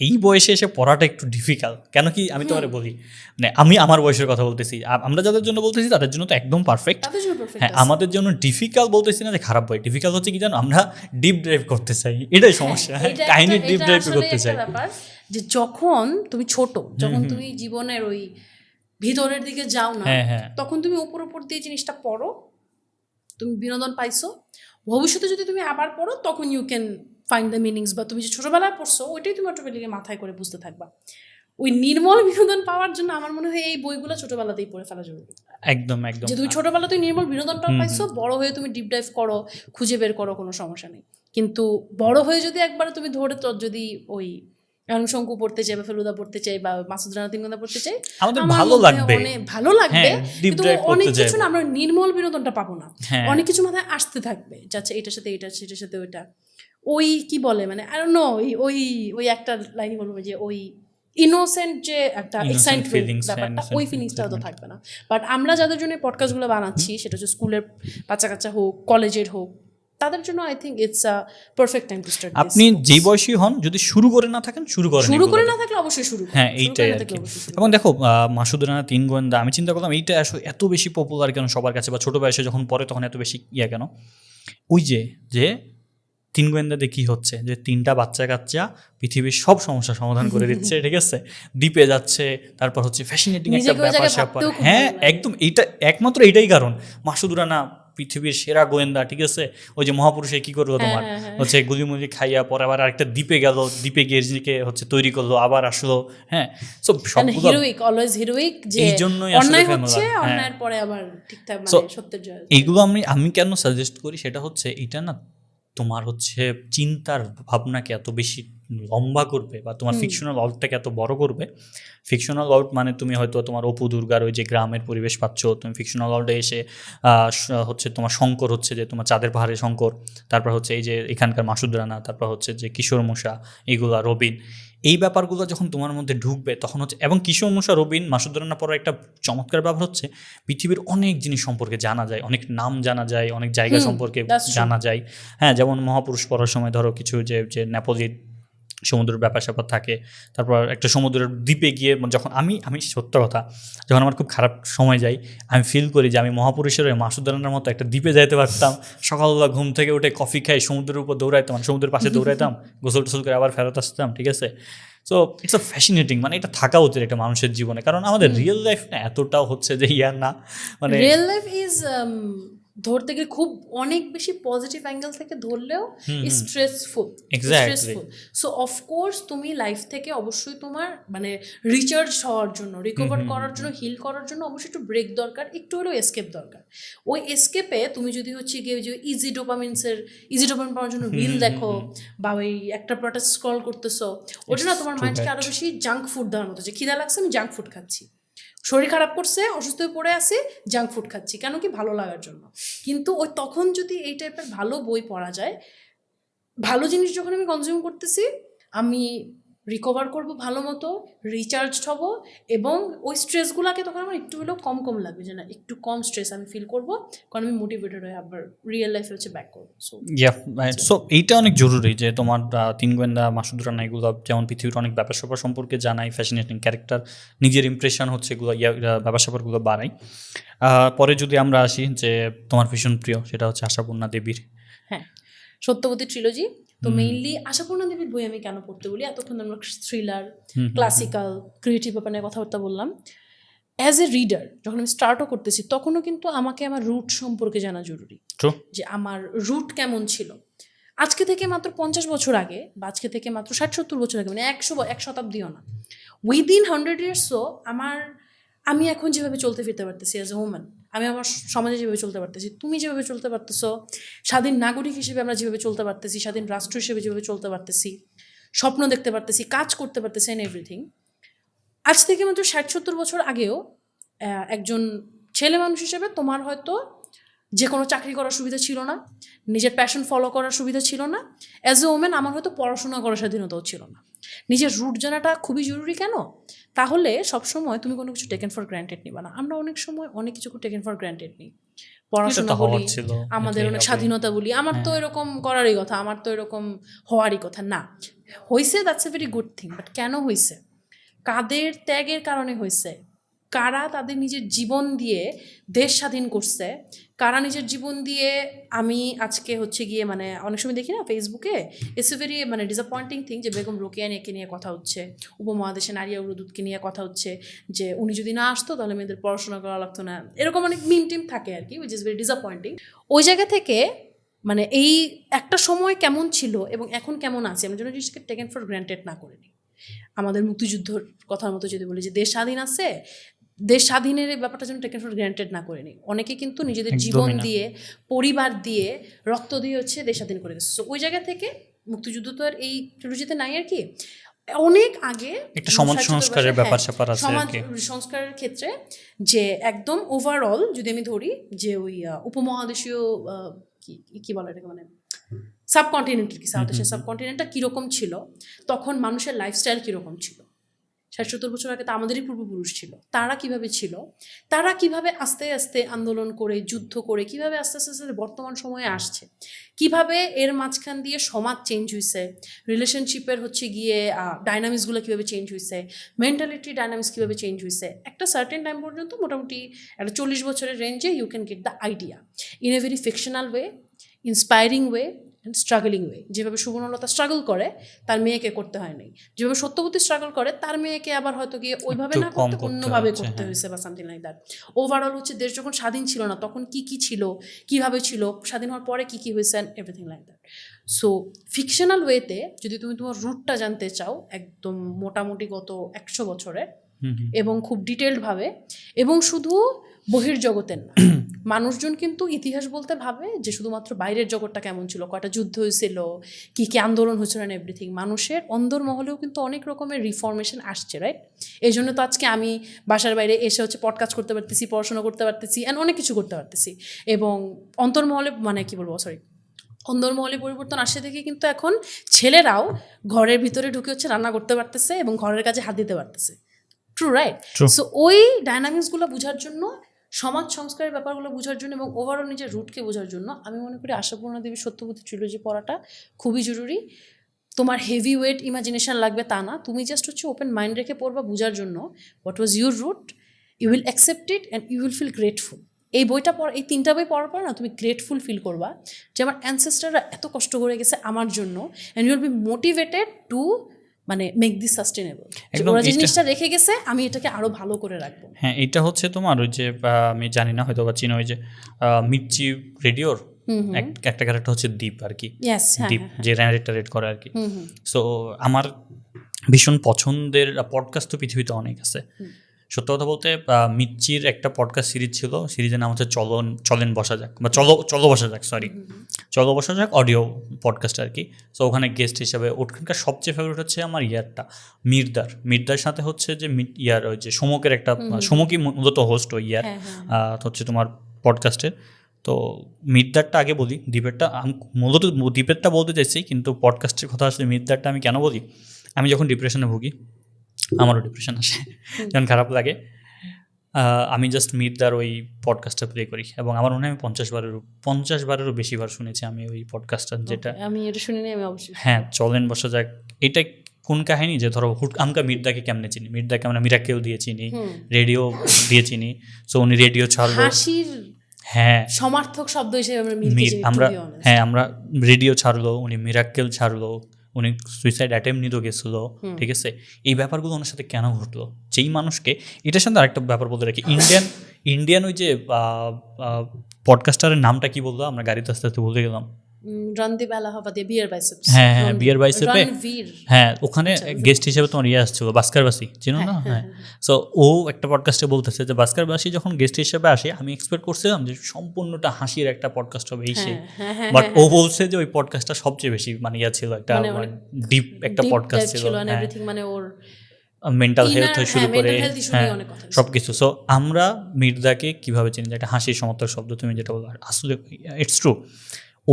এই বয়সে এসে পড়াটা একটু ডিফিকাল্ট। কেন কি আমি তোমার বলি, মানে আমি আমার বয়সের কথা বলতেছি, আমরা যাদের জন্য বলতেছি তাদের জন্য তো একদম পারফেক্ট। হ্যাঁ, আমাদের জন্য ডিফিকাল্ট বলতেছি না যে খারাপ বই, ডিফিকাল্ট হচ্ছে কি জানো, আমরা ডিপ ড্রাইভ করতে চাই, এটাই সমস্যা। কাহিনী ডিপ ড্রাইভ করতে চাই, যে যখন তুমি ছোট, যখন তুমি জীবনের ওই ভিতরের দিকে যাও না, তখন তুমি উপর দিয়ে জিনিসটা পড়ো, তুমি বিনোদন পাইছো। ভবিষ্যতে যদি তুমি আবার পড়ো তখন you can find the meanings, বা তুমি যে ছোটবেলায় পড়ছো ওইটাই তুমি অটোমেটিক্যালি মাথায় করে বুঝতে থাকবা। ওই নির্মল বিনোদন পাওয়ার জন্য আমার মনে হয় এই বইগুলো ছোটবেলাতেই পড়ে ফেলা জরুরি। একদম যে তুমি ছোটবেলাতেই নির্মল বিনোদনটা পাইছো, বড় হয়ে তুমি ডিপ ডাইভ করো, খুঁজে বের করো, কোনো সমস্যা নেই। কিন্তু বড় হয়ে যদি একবার তুমি ধরে যদি ওই শঙ্কু পড়তে চাই বা ফেলুদা পড়তে চাই বা মাসুদ রানা তিন গোয়েন্দা পড়তে চাই, আমাদের ভালো লাগবে, কিন্তু অনেক কিছু না, আমরা নির্মল বিনোদনটা পাবো না। অনেক কিছু মাথায় আসতে থাকবে, যাচ্ছে এটার সাথে এটা, সেটার সাথে ওইটা, ওই কি বলে মানে আই ডোন্ট নো ওই ওই একটা লাইনই বলবো যে ওই ইনোসেন্ট যে একটা এক্সাইটমেন্ট ব্যাপারটা ওই ফিলিংসটা তো থাকবে না। বাট আমরা যাদের জন্য পডকাস্টগুলো বানাচ্ছি সেটা হচ্ছে স্কুলের বাচ্চা কাচ্চা হোক, কলেজের হোক, তাদের জন্য I think it's a perfect time to start. আপনি যেই বয়সী হন, যদি শুরু করে না থাকেন, শুরু করে না থাকলে অবশ্যই শুরু করুন। হ্যাঁ, এইটাই আর কি। এবং দেখো মাসুদ রানা 3 গোয়েন্দা, আমি চিন্তা করলাম এইটা আসলে এত বেশি পপুলার কেন সবার কাছে, বা ছোট বয়সে যখন পড়ে তখন এত বেশি কেন? ওই যে 3 গোয়েন্দাতে কি হচ্ছে, যে 3টা বাচ্চা কাচ্চা পৃথিবীর সব সমস্যার সমাধান করে দিচ্ছে, ঠিক আছে, দ্বীপে যাচ্ছে, তারপর হচ্ছে ফ্যাসিনেটিং একটা ব্যাপার। হ্যাঁ একদম, এইটা একমাত্র এইটাই কারণ মাসুদ রানা পৃথিবীর সেরা গোয়েন্দা, ঠিক আছে। ওই যে মহাপুরুষে কি করলো তোমার হচ্ছে গুলিমুলি খাইয়া পরে আবার আরেকটা দ্বীপে গেল, দ্বীপে গিয়ে নিজেকে হচ্ছে তৈরি করলো, আবার আসলো। হ্যাঁ, সো সবগুলো হিরোইক, অলওয়েজ হিরোইক, যে এই জন্যই অন্যায় হচ্ছে, অন্যায়ের পরে আবার ঠিকঠাক মানে সত্যের জয়। এইগুলো আমি কেন সাজেস্ট করি, সেটা হচ্ছে এটা না তোমার হচ্ছে চিন্তার ভাবনাকে এত বেশি লম্বা করবে, বা তোমার ফিকশনাল ওয়ার্ল্ডটাকে এত বড় করবে। ফিকশনাল ওয়ার্ল্ড মানে তুমি হয়তো তোমার অপু দুর্গার ওই যে গ্রামের পরিবেশ পাচ্ছ, তুমি ফিকশনাল ওয়ার্ল্ডে এসে হচ্ছে তোমার শঙ্কর হচ্ছে যে তোমার চাঁদের পাহাড়ে শঙ্কর, তারপর হচ্ছে এই যে এখানকার মাসুদ রানা, তারপর হচ্ছে যে কিশোর মুসা, এইগুলা রবিন, এই ব্যাপারগুলো যখন তোমার মধ্যে ঢুকবে তখন হচ্ছে, এবং কিশোর মুসা, রবিন, মাসুদ রানা পরে একটা চমৎকার ব্যাপার হচ্ছে পৃথিবীর অনেক জিনিস সম্পর্কে জানা যায়, অনেক নাম জানা যায়, অনেক জায়গা সম্পর্কে জানা যায়। হ্যাঁ, যেমন মহাপুরুষ পড়ার সময় ধরো কিছু যে নেপোলিয়ন সমুদ্রের ব্যাপার স্যাপার থাকে, তারপর একটা সমুদ্রের দ্বীপে গিয়ে যখন আমি সত্য কথা, যখন আমার খুব খারাপ সময় যায়, আমি ফিল করি যে আমি মহাপুরুষের ওই মাসুদ রানার মতো একটা দ্বীপে যাইতে পারতাম, সকালবেলা ঘুম থেকে উঠে কফি খাই, সমুদ্রের উপর দৌড়াইতাম, সমুদ্রের পাশে দৌড়াইতাম, গোসল টোসল করে আবার ফেরত আসতাম, ঠিক আছে। সো ইটস আ ফ্যাসিনেটিং, মানে এটা থাকা উচিত একটা মানুষের জীবনে, কারণ আমাদের রিয়েল লাইফ না এতটাও হচ্ছে যে ইয়ার না, মানে রিয়েল লাইফ ইজ ধরতে গেলে খুব অনেক বেশি পজিটিভ অ্যাঙ্গেল থেকে ধরলেও স্ট্রেসফুল। সো অফকোর্স তুমি লাইফ থেকে অবশ্যই তোমার মানে রিচার্জ হওয়ার জন্য, রিকভার করার জন্য, হিল করার জন্য অবশ্যই একটু ব্রেক দরকার, একটু হলেও এসকেপ দরকার। ওই এসকেপে তুমি যদি হচ্ছে গিয়ে যে ইজি ডোপামিন পাওয়ার জন্য রিল দেখো, বা ওই একটা প্রোটা স্ক্রল করতেছো, ওটা না তোমার মাইন্ডকে আরো বেশি জাঙ্ক ফুড দেওয়ার মতো, যে খিদা লাগছে আমি জাঙ্ক ফুড খাচ্ছি, শরীর খারাপ করছে, অসুস্থ হয়ে পড়ে আসি, জাঙ্ক ফুড খাচ্ছি, কেন কি ভালো লাগার জন্য। কিন্তু ওই তখন যদি এই টাইপের ভালো বই পড়া যায়, ভালো জিনিস যখন আমি কনজিউম করতেছি, আমি রিকভার করব ভালো মতো, রিচার্জড হব, এবং ওই স্ট্রেসগুলোকে তখন আমার একটু হলেও কম লাগবে, যে না একটু কম স্ট্রেস আমি ফিল করবো, কারণ আমি মোটিভেটেড হয়ে আবার রিয়েল লাইফে হচ্ছে ব্যাক করবো। সো এইটা অনেক জরুরি যে তোমার 3 গোয়েন্দা, মাসুদ রানা, এগুলো যেমন পৃথিবীর অনেক ব্যাপার স্যাপার সম্পর্কে জানাই, ফ্যাসিনেটিং ক্যারেক্টার, নিজের ইমপ্রেশন হচ্ছে এগুলো ব্যাপার স্যাপারগুলো বাড়াই। পরে যদি আমরা আসি যে তোমার ভীষণ প্রিয়, সেটা হচ্ছে আশাপূর্ণা দেবীর। হ্যাঁ, সত্যবতী ট্রিলজি। তো মেইনলি আশাপূর্ণা দেবীর বই আমি কেন পড়তে বলি, এতক্ষণ আমরা থ্রিলার, ক্লাসিক্যাল, ক্রিয়েটিভ ব্যাপার নিয়ে কথাবার্তা বললাম। অ্যাজ এ রিডার যখন আমি স্টার্টও করতেছি, তখনও কিন্তু আমাকে আমার রুট সম্পর্কে জানা জরুরি, যে আমার রুট কেমন ছিল। আজকে থেকে মাত্র 50 বছর আগে, বা আজকে থেকে মাত্র 60-70 বছর আগে, মানে 1 শতাব্দীও না, উইদিন 100 ইয়ার্সও আমি এখন যেভাবে চলতে ফিরতে পারতেছি অ্যাজ এ ওম্যান, আমি আমার সমাজে যেভাবে চলতে পারতেছি, তুমি যেভাবে চলতে পারতেছো, স্বাধীন নাগরিক হিসেবে আমরা যেভাবে চলতে পারতেছি, স্বাধীন রাষ্ট্র হিসেবে যেভাবে চলতে পারতেছি, স্বপ্ন দেখতে পারতেছি, কাজ করতে পারতেছি, এন্ড এভরিথিং, আজ থেকে মাত্র 60-70 বছর আগেও একজন ছেলে মানুষ হিসেবে তোমার হয়তো যে কোনো চাকরি করার সুবিধা ছিল না, নিজের প্যাশন ফলো করার সুবিধা ছিল না। অ্যাজ এ ওমেন আমার হয়তো পড়াশোনা করার স্বাধীনতাও ছিল না। নিজের রুট জানাটা খুবই জরুরি। কেন? তাহলে সবসময় তুমি কোনো কিছু টেকেন ফর গ্র্যান্টেড নিবা না। আমরা অনেক সময় অনেক কিছু টেকেন ফর গ্র্যান্টেড নিই, পড়াশোনা বলি, আমাদের অনেক স্বাধীনতা বলি, আমার তো এরকম করারই কথা, আমার তো এরকম হওয়ারই কথা না। হয়েছে, that's a very good thing, but কেন হয়েছে, কাদের ত্যাগের কারণে হয়েছে, কারা তাদের নিজের জীবন দিয়ে দেশ স্বাধীন করছে, কারা নিজের জীবন দিয়ে, আমি আজকে হচ্ছে গিয়ে মানে অনেক সময় দেখি না ফেসবুকে, ইটস এ ভেরি মানে ডিসঅ্যাপয়েন্টিং থিং যে বেগম রোকেয়া একে নিয়ে কথা হচ্ছে, উপমহাদেশে নারী অগ্রদূতকে নিয়ে কথা হচ্ছে, যে উনি যদি না আসতো তাহলে মেয়েদের পড়াশোনা করা লাগতো না, এরকম অনেক মিম টিম থাকে আর কি, উইচ ইজ ভেরি ডিসঅ্যাপয়েন্টিং। ওই জায়গা থেকে মানে এই একটা সময় কেমন ছিল এবং এখন কেমন আছে, আমরা যেন জিনিসটাকে টেকেন ফর গ্র্যান্টেড না করে নিই। আমাদের মুক্তিযুদ্ধর কথার মতো যদি বলি যে দেশ স্বাধীন আছে, দেশ স্বাধীনের ব্যাপারটা যেন টেকেন ফর গ্র্যান্টেড না করে নিই। অনেকে কিন্তু নিজেদের জীবন দিয়ে, পরিবার দিয়ে, রক্ত দিয়ে হচ্ছে দেশ স্বাধীন করে গেছে। ওই জায়গা থেকে মুক্তিযুদ্ধ তো আর এই ট্রিলজিতে নাই আর কি, অনেক আগে একটা সমাজ সংস্কারের ব্যাপার স্যাপার আছে, সমাজ সংস্কারের ক্ষেত্রে যে একদম ওভারঅল যদি আমি ধরি যে ওই উপমহাদেশীয় কি বলে এটাকে, মানে সাবকন্টিনেন্টের কি সাউথ এশিয়ার সাবকন্টিনেন্টটা কীরকম ছিল, তখন মানুষের লাইফস্টাইল কীরকম ছিল, 60-70 বছর আগে তো আমাদেরই পূর্বপুরুষ ছিল, তারা কিভাবে ছিল, তারা কিভাবে আস্তে আস্তে আন্দোলন করে যুদ্ধ করে কিভাবে আস্তে আস্তে আস্তে বর্তমান সময়ে আসছে, কিভাবে এর মাঝখান দিয়ে সমাজ চেঞ্জ হয়েছে, রিলেশনশিপের হচ্ছে গিয়ে ডাইনামিক্সগুলো কীভাবে চেঞ্জ হয়েছে, মেন্টালিটি ডাইনামিক্স কীভাবে চেঞ্জ হয়েছে, একটা সার্টেন টাইম পর্যন্ত মোটামুটি একটা 40 বছরের রেঞ্জে you can get the idea in a very fictional way, inspiring way and struggling way. যেভাবে সুবর্ণলতা স্ট্রাগল করে তার মেয়েকে করতে হয় নাই, যেভাবে সত্যবতী স্ট্রাগল করে তার মেয়েকে আবার হয়তো গিয়ে ওইভাবে না করতে অন্যভাবে করতে হয়েছে বা সামথিং লাইক দ্যাট। ওভারঅল হচ্ছে দেশ যখন স্বাধীন ছিল না তখন কি কি ছিল, কিভাবে ছিল, স্বাধীন হওয়ার পরে কি কি হয়েছে and everything like that. So fictional ওয়েতে যদি তুমি তোমার রুটটা জানতে চাও একদম মোটামুটি গত 100 বছরের এবং খুব ডিটেলডভাবে, এবং শুধু বহির্জগতের না, মানুষজন কিন্তু ইতিহাস বলতে ভাবে যে শুধুমাত্র বাইরের জগৎটা কেমন ছিল, কয়টা যুদ্ধ হয়েছিল, কি কি আন্দোলন হয়েছিল অ্যান্ড এভরিথিং। মানুষের অন্দরমহলেও কিন্তু অনেক রকমের রিফরমেশন আসছে, রাইট? এই জন্য তো আজকে আমি বাসার বাইরে এসে হচ্ছে পডকাস্ট করতে পারতেছি, পড়াশোনা করতে পারতেছি অ্যান্ড অনেক কিছু করতে পারতেছি, এবং অন্তর্মহলে মানে কি বলবো সরি অন্দরমহলে পরিবর্তন আসে থেকে কিন্তু এখন ছেলেরাও ঘরের ভিতরে ঢুকে হচ্ছে রান্না করতে পারতেছে এবং ঘরের কাজে হাত দিতে পারতেছে। True, right? সো ওই ডাইনামিক্সগুলো বোঝার জন্য, সমাজ সংস্কারের ব্যাপারগুলো বোঝার জন্য এবং ওভারঅল নিজের রুটকে বোঝার জন্য আমি মনে করি আশাপূর্ণা দেবীর সত্যবতী ট্রিলজি পড়াটা খুবই জরুরি। তোমার হেভি ওয়েট ইমাজিনেশন লাগবে তা না, তুমি জাস্ট হচ্ছে ওপেন মাইন্ড রেখে পড়বা বোঝার জন্য what was your root, you will accept it and you will feel grateful. এই বইটা এই 3টা বই পড়ার পর না তুমি গ্রেটফুল ফিল করবা যে আমার অ্যানসেস্টাররা এত কষ্ট করে গেছে আমার জন্য, and you will be motivated to মানে মেক দিস সাস্টেনেবল। ওরা যে জিনিসটা রেখে গেছে আমি এটাকে আরো ভালো করে রাখবো। হ্যাঁ, এটা হচ্ছে তোমার ওই যে আমি জানি না হয়তো বা চিনো, ওই যে মির্চি রেডিওর একটা ক্যারেক্টার হচ্ছে দীপ আর কি, দীপ যে ন্যারেটর করে আর কি। সো আমার ভীষণ পছন্দের পডকাস্ট তো পৃথিবীতে অনেক আছে। সত্য কথা বলতে মির্চির একটা পডকাস্ট সিরিজ ছিল, সিরিজের নাম হচ্ছে চলেন বসা যাক, বা চলো বসা যাক, সরি চলো বসা যাক, অডিও পডকাস্ট আর কি। সো ওখানে গেস্ট হিসাবে ওখানকার সবচেয়ে ফেভারিট হচ্ছে আমার মির্দার সাথে হচ্ছে যে ওই যে সমকের একটা সমকই মূলত হোস্ট ওই হচ্ছে তোমার পডকাস্টের। তো মির্দারটা আগে বলি, দ্বীপেরটা আমি মূলত দ্বীপেরটা বলতে চাইছি, কিন্তু পডকাস্টের কথা আসলে মির্দারটা আমি কেন বলি, আমি যখন ডিপ্রেশনে ভুগি, আমারও ডিপ্রেশন আসে যখন খারাপ লাগে, আমি জাস্ট মির্দার ওই পডকাস্টটা প্লে করি এবং আমার মনে হয় আমি 50 বারেরও বেশিবার শুনেছি আমি ওই পডকাস্টটা, যেটা আমি এটা শুনিনি আমি অবশ্যই। হ্যাঁ, চলেন বসা যাক, এটা কোন কাহিনী যে ধরো আমরা মির্দাকে কেমনে চিনি, মির্দাকে আমরা মিরাকেল দিয়ে চিনি, রেডিও দিয়ে চিনি। সো উনি রেডিও ছাড়লো, হাসির হ্যাঁ সমার্থক শব্দ হিসেবে আমরা রেডিও ছাড়লো, উনি মিরাকেল ছাড়লো, উনি সুইসাইড অ্যাটেম্প নিতেও গেছিলো, ঠিক আছে? এই ব্যাপারগুলো ওনার সাথে কেন ঘটলো? যেই মানুষকে, এটার সাথে আরেকটা ব্যাপার বলতে রাখি, ইন্ডিয়ান ওই যে পডকাস্টারের নামটা কি বললো, আমরা গাড়িতে আস্তে আস্তে বলতে গেলাম, হ্যাঁ বিয়ার বাইসেপে, হ্যাঁ ওখানে গেস্ট হিসেবে তোমার আসছিল বাস্কারবাসী, চিনো না? হ্যাঁ। সো ও একটা পডকাস্টে বলতেছে যে বাস্কারবাসী যখন গেস্ট হিসেবে আসে, আমি এক্সপেক্ট করছিলাম যে সম্পূর্ণটা হাসির একটা পডকাস্ট হবে, বাট ও বলছে যে ওই পডকাস্টটা সবচেয়ে বেশি মানে ছিল একটা ডিপ একটা পডকাস্ট ছিল, মানে ওর মেন্টাল হেলথ থেকে শুরু করে সবকিছু। সো আমরা মির্দাকে কিভাবে চিনি, একটা হাসির সমর্থক শব্দ, তুমি যেটা বলো আসলে ইটস ট্রু।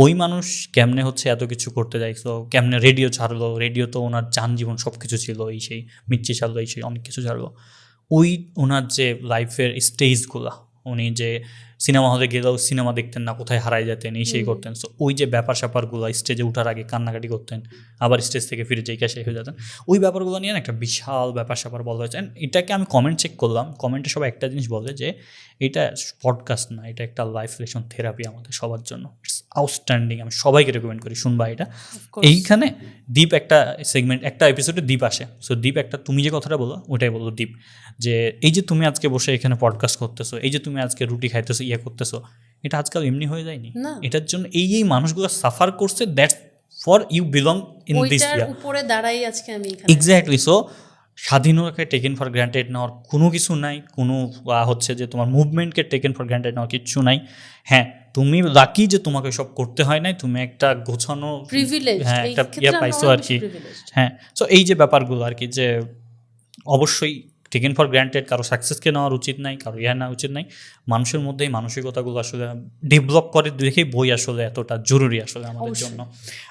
ওই মানুষ কেমনে হচ্ছে এত কিছু করতে চাইছো, কেমনে রেডিও ছাড়লো, রেডিও তো ওনার জীবন সব কিছু ছিল, এই সেই মির্চি ছাড়লো, এই সেই অনেক কিছু ছাড়লো। ওই ওনার যে লাইফের স্টেজগুলো, উনি যে সিনেমা হলে গেলেও সিনেমা দেখতেন না, কোথায় হারাই যেতেন, এই সেই করতেন। সো ওই যে ব্যাপার স্যাপারগুলো, স্টেজে উঠার আগে কান্নাকাটি করতেন, আবার স্টেজ থেকে ফিরে যেই কাছে হয়ে যেতেন, ওই ব্যাপারগুলো নিয়ে একটা বিশাল ব্যাপার স্যাপার বলা হয়েছে। অ্যান্ড এটাকে আমি কমেন্ট চেক করলাম, কমেন্টে সবাই একটা জিনিস বলে যে এটা পডকাস্ট না, এটা একটা লাইফ লেসন থেরাপি আমাদের সবার জন্য। ইটস আউটস্ট্যান্ডিং, আমি সবাইকে রেকমেন্ড করি শুনবা এটা। এইখানে দীপ একটা সেগমেন্ট, একটা এপিসোডে দীপ আসে। সো দীপ একটা, তুমি যে কথাটা বলো ওটাই বলো দীপ, যে এই যে তুমি আজকে বসে এখানে পডকাস্ট করতেছো, এই যে তুমি আজকে রুটি খাইতেছো, করতেছো, এটা আজকাল এমনি হয়ে যায়নি। এটার জন্য এই মানুষগুলো সাফার করছে, that's for you belong in this উপরে দাঁড়াই আজকে আমি এক্স্যাক্টলি। সো স্বাধীনতাকে টেকেন ফর গ্রান্টেড নেওয়ার কোনো কিছু নাই, কোনো হচ্ছে যে তোমার মুভমেন্টকে টেকেন ফর গ্রান্টেড নেওয়ার কিচ্ছু নাই। হ্যাঁ, তুমি লাকি যে তোমাকে সব করতে হয় নাই, তুমি একটা গোছানো হ্যাঁ একটা পাইছো আর কি। হ্যাঁ, সো এই যে ব্যাপারগুলো আর কি, যে অবশ্যই টেকেন ফর গ্র্যান্টেড, কারো সাকসেসকে নেওয়ার উচিত নাই, কারো নেওয়া উচিত নাই। মানুষের মধ্যে এই মানসিকতাগুলো আসলে ডেভেলপ করে দেখেই বই আসলে এতটা জরুরি আসলে আমাদের জন্য।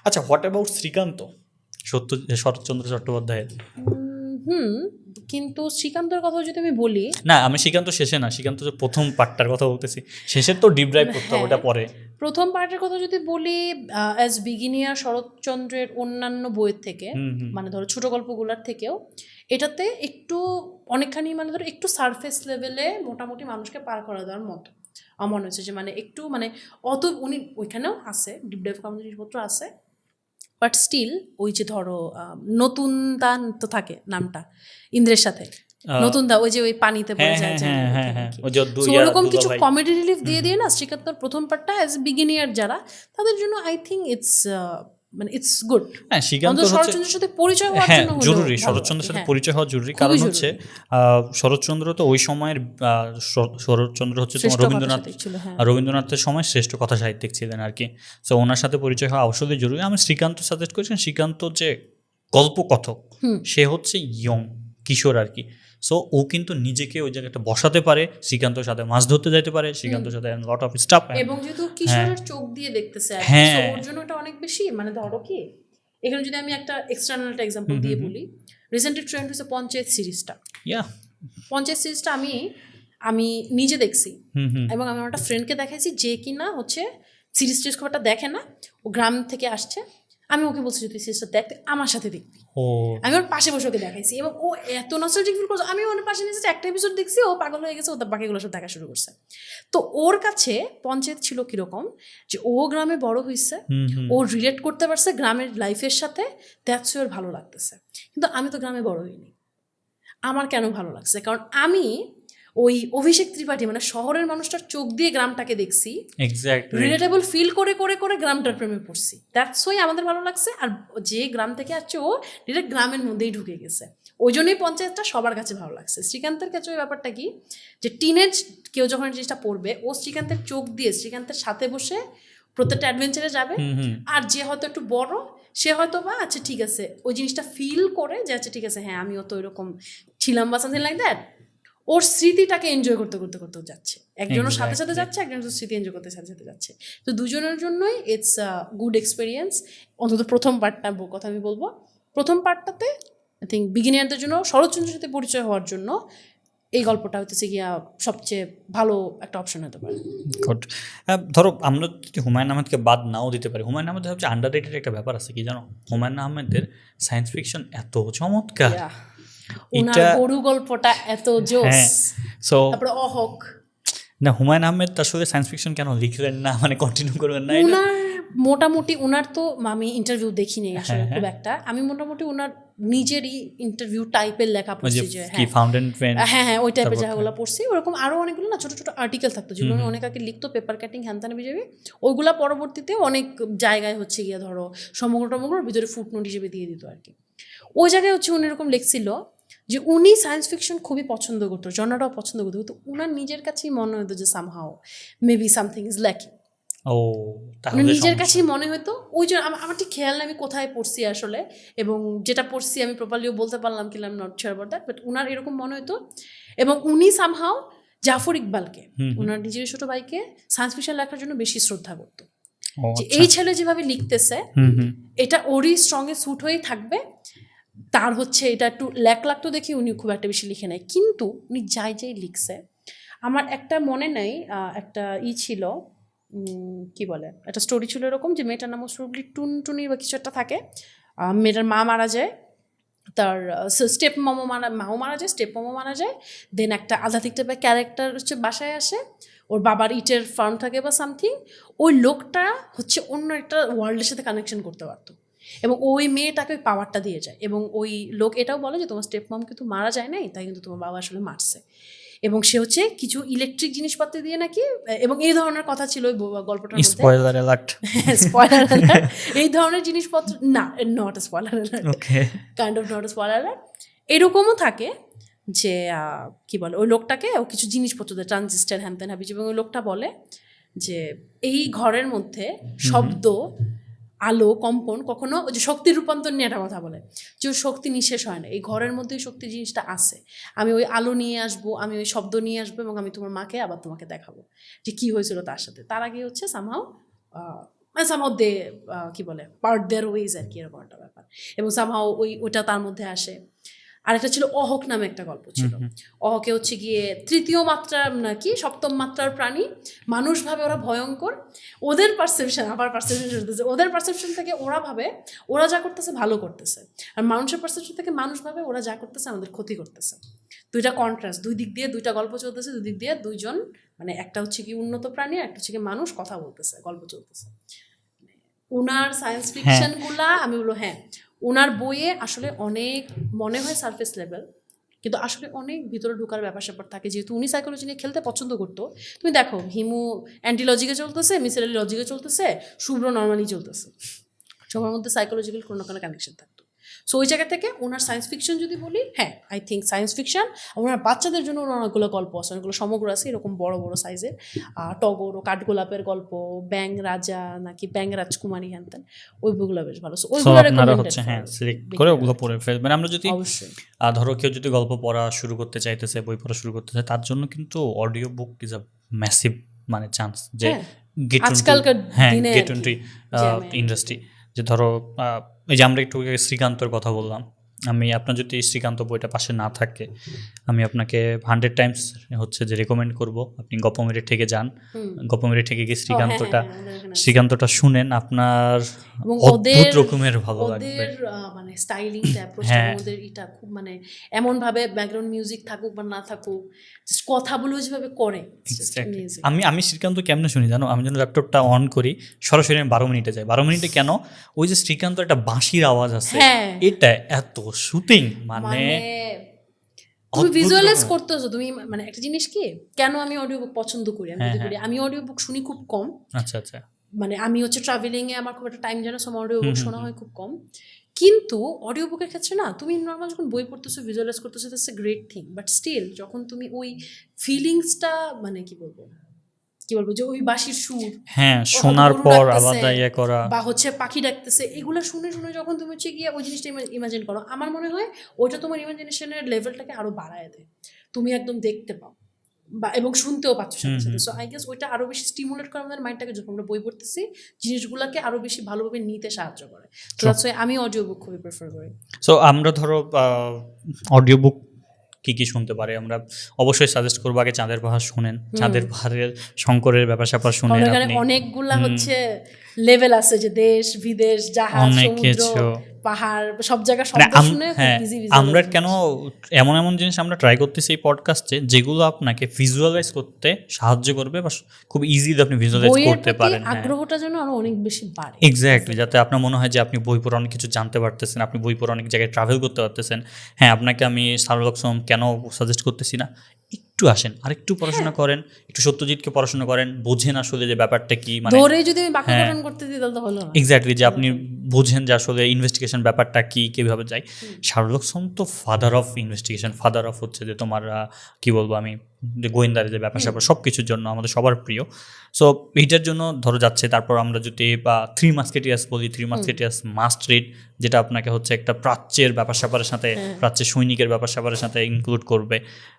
আচ্ছা, হোয়াট অ্যাবাউট শ্রীকান্ত, শরৎচন্দ্র চট্টোপাধ্যায়ের? কিন্তু শ্রীকান্তের কথা যদি আমি বলি, না আমি শ্রীকান্ত শেষে না, শ্রীকান্ত প্রথম পার্টটার কথা বলতেছি, শেষের তো ডিপ ড্রাইভ করতে হবে, ওটা পরে। প্রথম পার্টের কথা যদি বলি, অ্যাজ বিগিনিয়ার শরৎচন্দ্রের অন্যান্য বইয়ের থেকে, মানে ধরো ছোট গল্পগুলোর থেকেও এটাতে একটু অনেকখানি মানে ধরো একটু সারফেস লেভেলে মোটামুটি মানুষকে পার করা দেওয়ার মতো আমার মনে হচ্ছে, যে মানে একটু মানে অত উনি ওইখানেও আছে ডিপ ড্রাইভ করার জিনিসপত্র আছে, বাট স্টিল ওই যে ধরো নতুন দান তো থাকে নামটা ইন্দ্রের সাথে, নতুন দা ওই যে ওই পানিতে পড়ে যায়, ওরকম কিছু কমেডি রিলিফ দিয়ে দিয়ে না শ্রীকান্তর প্রথম পার্টটা অ্যাজ বিগিনিয়ার যারা, তাদের জন্য আই থিঙ্ক মানে ইটস গুড। হ্যাঁ, শ্রীকান্ত শরৎচন্দ্রের সাথে পরিচয় হওয়ার জন্য জরুরি, শরৎচন্দ্রের সাথে পরিচয় হওয়া জরুরি, কারণ হচ্ছে শরৎচন্দ্র তো ওই সময়ের শরৎচন্দ্র হচ্ছে তোমার রবীন্দ্রনাথের সময় শ্রেষ্ঠ কথা সাহিত্যিক ছিলেন আর কি। সো ওনার সাথে পরিচয় হওয়া অবশ্যই জরুরি। আমি শ্রীকান্ত সাজেস্ট করেছেন, শ্রীকান্ত যে গল্পকথক, সে হচ্ছে ইয়ং কিশোর আর কি। সো ও কিন্তু নিজেকে ওই জায়গাটা বসাতে পারে, শ্রীকান্তর সাথে মাছ ধরতে যাইতে পারে, শ্রীকান্তর সাথে লট অফ স্টাফ, এবং যেহেতু কিশোরের চোখ দিয়ে দেখতেছে ওর জন্য এটা অনেক বেশি মানে ধরো কি, এখানে যদি আমি একটা এক্সটার্নাল একটা এক্সাম্পল দিয়ে বলি, রিসেন্টলি ট্রেন্ড হচ্ছে পঞ্চায়েত সিরিজটা। পঞ্চায়েত সিরিজটা আমি নিজে দেখছি, এবং আমি আমার একটা ফ্রেন্ডকে দেখাইছি যে কিনা হচ্ছে সিরিজ টিরিজ খুব একটা দেখে না, ও গ্রাম থেকে আসছে। আমি ওকে বলছি যে তুই সিরিজটা দেখতে আমার সাথে দেখবি, আমি ওর পাশে বসে ওকে দেখাইছি, এবং ও এত নস্টালজিক ফিল করছে। আমি ওর পাশে নিয়েছি, একটা এপিসোড দেখছি, ও পাগল হয়ে গেছে, ও বাকিগুলো সব দেখা শুরু করছে। তো ওর কাছে পঞ্চায়েত ছিল কিরকম, যে ও গ্রামে বড় হয়েছে, ও রিলেট করতে পারছে গ্রামের লাইফের সাথে, দ্যাটস ওর ভালো লাগতেছে। কিন্তু আমি তো গ্রামে বড় হইনি, আমার কেন ভালো লাগছে? কারণ আমি ওই অভিষেক ত্রিপাঠী মানে শহরের মানুষটার চোখ দিয়ে গ্রামটাকে দেখছি, রিলেটেবল ফিল করে করে করে গ্রামটার প্রেমে পড়ছি, দ্যাটস ওয়াই আমাদের ভালো লাগছে। আর যে গ্রাম থেকে আসছে ও ডিরেক্ট গ্রামের মধ্যেই ঢুকে গেছে, ওই জন্যই পঞ্চায়েতটা সবার কাছে ভালো লাগছে। শ্রীকান্তের কাছে ওই ব্যাপারটা কি, যে টিনেজ কেউ যখন জিনিসটা পড়বে, ও শ্রীকান্তের চোখ দিয়ে শ্রীকান্তের সাথে বসে প্রত্যেকটা অ্যাডভেঞ্চারে যাবে, আর যে হয়তো একটু বড় সে হয়তো বা আচ্ছা ঠিক আছে ওই জিনিসটা ফিল করে যে আচ্ছা ঠিক আছে হ্যাঁ আমিও তো ওইরকম ছিলাম বা সামথিং লাইক দ্যাট, ওর স্মৃতিটাকে এনজয় করতে করতে করতে যাচ্ছে। একজনের সাথে সাথে যাচ্ছে, একজনের স্মৃতি এনজয় করতে সাথে সাথে যাচ্ছে। তো দুজনের জন্যই ইটস গুড এক্সপিরিয়েন্স। অন্তত প্রথম পার্টটা কথা আমি বলবো, প্রথম পার্টটাতে আই থিঙ্ক বিগিনিয়ারদের জন্য, শরৎচন্দ্রের সাথে পরিচয় হওয়ার জন্য এই গল্পটা হচ্ছে গিয়া সবচেয়ে ভালো একটা অপশন হতে পারে। ধরো আমরা যদি হুমায়ুন আহমেদকে বাদ নাও দিতে পারি, হুমায়ুন আহমেদের সবচেয়ে আন্ডাররেটেড একটা ব্যাপার আছে কি জানো, হুমায়ুন আহমেদের সায়েন্স ফিকশন এত চমৎকার, ওনার গরু গল্পটা এত জোস, তারপরে অহক। না হুমায়ুন আহমেদ আসলে সায়েন্স ফিকশন কেন লিখলেন না, মানে কন্টিনিউ করবেন না? ওনার মোটামুটি ওনার তো আমি ইন্টারভিউ দেখিনি আসলে খুব একটা, আমি মোটামুটি ওনার নিজেরই ইন্টারভিউ টাইপের লেখা পড়ছি, যে হ্যাঁ ওই টাইপের জায়গাগুলো পড়ছি। ওরকম আরও অনেকগুলো না ছোট ছোট আর্টিকেল থাকতো যেগুলো অনেক আগে লিখতো, পেপার কাটিং হ্যানত্যান বিজেপি, ওইগুলা পরবর্তীতে অনেক জায়গায় হচ্ছে গিয়ে ধরো সমগ্র ভিতরে ফুটনোট হিসেবে দিয়ে দিত আর কি। ওই জায়গায় হচ্ছে উনি এরকম লিখছিল যে উনি সায়েন্স ফিকশন খুবই পছন্দ করতো, জনরাও পছন্দ করতো, কিন্তু উনার নিজের কাছেই মনে হতো যে somehow maybe something is lacking. নিজের কাছেই মনে হতো, ওই জন্য আমার ঠিক খেয়াল নেই আমি কোথায় পড়ছি আসলে, এবং যেটা পড়ছি আমি প্রপারলিও বলতে পারলাম কি not sure about that, but উনার এরকম মনে হতো। এবং উনি সামহাও জাফর ইকবালকে, উনার নিজের ছোট ভাইকে সায়েন্স ফিকশন লেখার জন্য বেশি শ্রদ্ধা করতো, যে এই ছেলে যেভাবে লিখতেছে এটা ওরই স্ট্রংয়ে স্যুট হয়েই থাকবে, তার হচ্ছে এটা একটু ল্যাক লাগতো দেখি উনি খুব একটা বেশি লিখে নেয়। কিন্তু উনি যাই লিখছে, আমার একটা মনে নেই, একটা ছিল কি বলে, একটা স্টোরি ছিল এরকম যে মেয়েটার নাম সুরগলি টুনটুনি বা কিছু একটা থাকে, মেয়েটার মা মারা যায়, তার স্টেপ মাও মারা যায়, স্টেপ মামও মারা যায়, দেন একটা আধ্যাত্মিক টাইপের ক্যারেক্টার হচ্ছে বাসায় আসে, ওর বাবার ইটের ফার্ম থাকে বা সামথিং, ওই লোকটা হচ্ছে অন্য একটা ওয়ার্ল্ডের সাথে কানেকশন করতে পারতো, এবং ওই মেয়েটাকে ওই পাওয়ারটা দিয়ে যায়, এবং ওই লোক এটাও বলে যে তোমার স্টেপ মম কিন্তু মারা যায় নাই, তাই কিন্তু তোমার বাবা আসলে মারছে, এবং সে হচ্ছে কিছু ইলেকট্রিক জিনিসপত্র দিয়ে নাকি, এবং এই ধরনের কথা ছিল ওই গল্পটার মধ্যে। স্পয়লার অ্যালার্ট, স্পয়লার অ্যালার্ট, এই ধরনের জিনিসপত্র না, not spoiler alert, kind of not spoiler alert. এরকমও থাকে যে কি বলে, ওই লোকটাকে ও কিছু জিনিসপত্র দেয়, ট্রানজিস্টার হ্যানত্যান হাবি, এবং ওই লোকটা বলে যে এই ঘরের মধ্যে শব্দ আলো কম্পন কখনো ওই যে শক্তির রূপান্তর নিয়ে একটা কথা বলে যে ওই শক্তি নিঃশেষ হয় না, এই ঘরের মধ্যেই শক্তি জিনিসটা আছে। আমি ওই আলো নিয়ে আসবো, আমি ওই শব্দ নিয়ে আসবো এবং আমি তোমার মাকে আবার তোমাকে দেখাবো যে কি হয়েছিল তার সাথে। তার আগে হচ্ছে সামহাও সামহাও দে কি বলে পার্ট দেয়ার ওয়েজ আর কি, এরকম একটা ব্যাপার। এবং সামহাও ওইটা তার মধ্যে আসে। আরেকটা ছিল অহক নামে একটা গল্প ছিল। অহকে হচ্ছে গিয়ে তৃতীয় মাত্রার নাকি সপ্তম মাত্রার প্রাণী, মানুষ ভাবে ওরা ভয়ঙ্কর, ওদের পারসেপশন আবার পারসেপশন করতেছে, ওদের পারসেপশন থেকে ওরা ভাবে ওরা যা করতেছে ভালো করতেছে, আর মানুষের পারসেপশন থেকে মানুষ ভাবে ওরা যা করতেছে আমাদের ক্ষতি করতেছে। দুইটা কন্ট্রাস্ট, দুই দিক দিয়ে দুইটা গল্প চলতেছে, দুই দিক দিয়ে দুইজন, মানে একটা হচ্ছে কি উন্নত প্রাণী, একটা হচ্ছে কি মানুষ কথা বলতেছে, গল্প চলতেছে। ওনার সায়েন্স ফিকশন গুলা আমি বলবো হ্যাঁ ওনার বইয়ে আসলে অনেক মনে হয় সারফেস লেভেল, কিন্তু আসলে অনেক ভিতরে ঢোকার ব্যাপার স্যাপার থাকে। যেহেতু উনি সাইকোলজি নিয়ে খেলতে পছন্দ করতো, তুমি দেখো হিমু অ্যান্টি লজিকে চলতেছে, মিসেল আলী লজিকে চলতেছে, শুভ্র নর্মালি চলতেছে, সবার মধ্যে সাইকোলজিক্যাল কোনো না কোনো কানেকশন থাকতো। সো ওই জায়গা থেকে ওনার সায়েন্স ফিকশন যদি বলি, হ্যাঁ আই থিঙ্ক সায়েন্স ফিকশন। ওনার বাচ্চাদের জন্য অনেকগুলো গল্প আছে, অনেকগুলো সমগ্র আছে এরকম বড় বড় সাইজের, টগর ও কাঠগোলাপের গল্প, ব্যাং রাজা নাকি ব্যাং রাজকুমারী, হ্যান তেন, ওই বইগুলো বেশ ভালো। সো ওইগুলো হচ্ছে হ্যাঁ সিলেক্ট করে ওগুলো পড়ে ফেলবেন। আমরা যদি অবশ্যই ধরো কেউ যদি গল্প পড়া শুরু করতে চাইতেছে, বই পড়া শুরু করতে চায়, তার জন্য কিন্তু audio book is a massive মানে চান্স যে আজকালকার দিনে গেট ইনটু ইন্ডাস্ট্রি। যে ধরো এই যে আমরা একটু শ্রীকান্তর কথা বললাম, আমি আপনার যদি শ্রীকান্ত বইটা পাশে না থাকে, আমি আপনাকে 100 টাইমস হচ্ছে যে রেকমেন্ড করব আপনি গপমেরে থেকে যান, গপমেরে থেকে গিয়ে শ্রীকান্তটা শুনেন, আপনার অদ্ভুত রকমের ভালো লাগবে। মানে স্টাইলিংটা ওদের এটা খুব মানে এমন ভাবে ব্যাকগ্রাউন্ড মিউজিক থাকুক বা না থাকুক, কথাগুলো যেভাবে করে। আমি শ্রীকান্ত কেমনে শুনি জানো, আমি যখন ল্যাপটপটা অন করি সরাসরি 12 মিনিটে যাই। 12 মিনিটে কেন, ওই যে শ্রীকান্ত একটা বাঁশির আওয়াজ আছে, এটা এত শুটিং মানে তুমি ভিজুয়ালাইজ করতেছো। তুমি মানে একটা জিনিস কি, কেন আমি অডিও বুক পছন্দ করি, আমি অডিও বুক শুনি খুব কম। আচ্ছা আচ্ছা, মানে আমি হচ্ছে ট্রাভেলিং এ আমার খুব একটা টাইম জানা, সব অডিও বুক শোনা হয় খুব কম। কিন্তু অডিও বুকের ক্ষেত্রে না, তুমি নর্মাল যখন বই পড়তেছো ভিজুয়ালাইজ করতেছো, that's a great thing, but still যখন তুমি ওই ফিলিংসটা মানে কি বলবো যে ওই বাঁশির সুর হ্যাঁ শোনার পর আলাদা ইয়ে করা বা হচ্ছে পাখি ডাকতেছে, এগুলো শুনে শুনে যখন তুমি হচ্ছে গিয়ে ওই জিনিসটা ইমাজিন করো, আমার মনে হয় ওইটা তোমার ইমাজিনেশনের লেভেলটাকে আরো বাড়ায় দেয়। তুমি একদম দেখতে পাও বা এবং শুনতেও পাচ্ছ সাথে সাথে। সো আই গেস ওইটা আরো বেশি স্টিমুলেট করে আমাদের মাইন্ডটাকে, যখন আমরা বই পড়তেছি জিনিসগুলোকে আরো বেশি ভালোভাবে নিতে সাহায্য করে। তো আমি অডিও বুক খুবই প্রেফার করি। সো আমরা ধরো অডিও বুক কি কি শুনতে পারে, আমরা অবশ্যই সাজেস্ট করবো আগে চাঁদের পাহাড় শুনেন, চাঁদের পাহাড়ের শঙ্করের ব্যাপার স্যাপার শুনেন। অনেকগুলা হচ্ছে লেভেল আছে, যে দেশ বিদেশ জাহাজ সমুদ্র পাহাড় সব জায়গা শব্দ শুনে আমরা কেন এমন এমন জিনিস আমরা ট্রাই করতেছি এই পডকাস্টে যেগুলো আপনাকে ভিজুয়ালাইজ করতে সাহায্য করবে বা খুব ইজিলি আপনি ভিজুয়ালাইজ করতে পারেন, আগ্রহটা যেন আরো অনেক বেশি বাড়ে। এক্স্যাক্টলি, যাতে আপনার মনে হয় যে আপনি বই পড়ে অনেক কিছু জানতে পারতেছেন, আপনি বই পড়ে অনেক জায়গায় ট্রাভেল করতে পারতেছেন। হ্যাঁ আপনাকে আমি শার্লক হোমস কেন সাজেস্ট করতেছি না, একটু আসেন আরেকটু পড়াশোনা করেন, একটু সত্যজিৎকে পড়াশোনা করেন, বোঝেন আসলে যে ব্যাপারটা কি, মানে ধরে যদি আমি বাক্য গঠন করতে দিই তাহলে তো হলো না। এক্স্যাক্টলি, যে আপনি বোঝেন যে আসলে ইনভেস্টিগেশন ব্যাপারটা কি, কিভাবে যায়। শার্লক হোমস তো father of investigation, father of হচ্ছে যে তোমার কি বলবো আমি, যে গোয়েন্দার যে ব্যাপার স্যাপার সব কিছুর জন্য আমাদের সবার প্রিয়। সো এইটার জন্য ধরো যাচ্ছে। তারপর আমরা যদি থ্রি মাস্কেটিয়ার্স বলি, থ্রি মাস্কেটিয়ার্স মাস্ট রিড, যেটা আপনাকে হচ্ছে একটা প্রাচ্যের ব্যাপার স্যাপারের সাথে, প্রাচ্যের সৈনিকের ব্যাপার স্যাপারের সাথে ইনক্লুড করবে।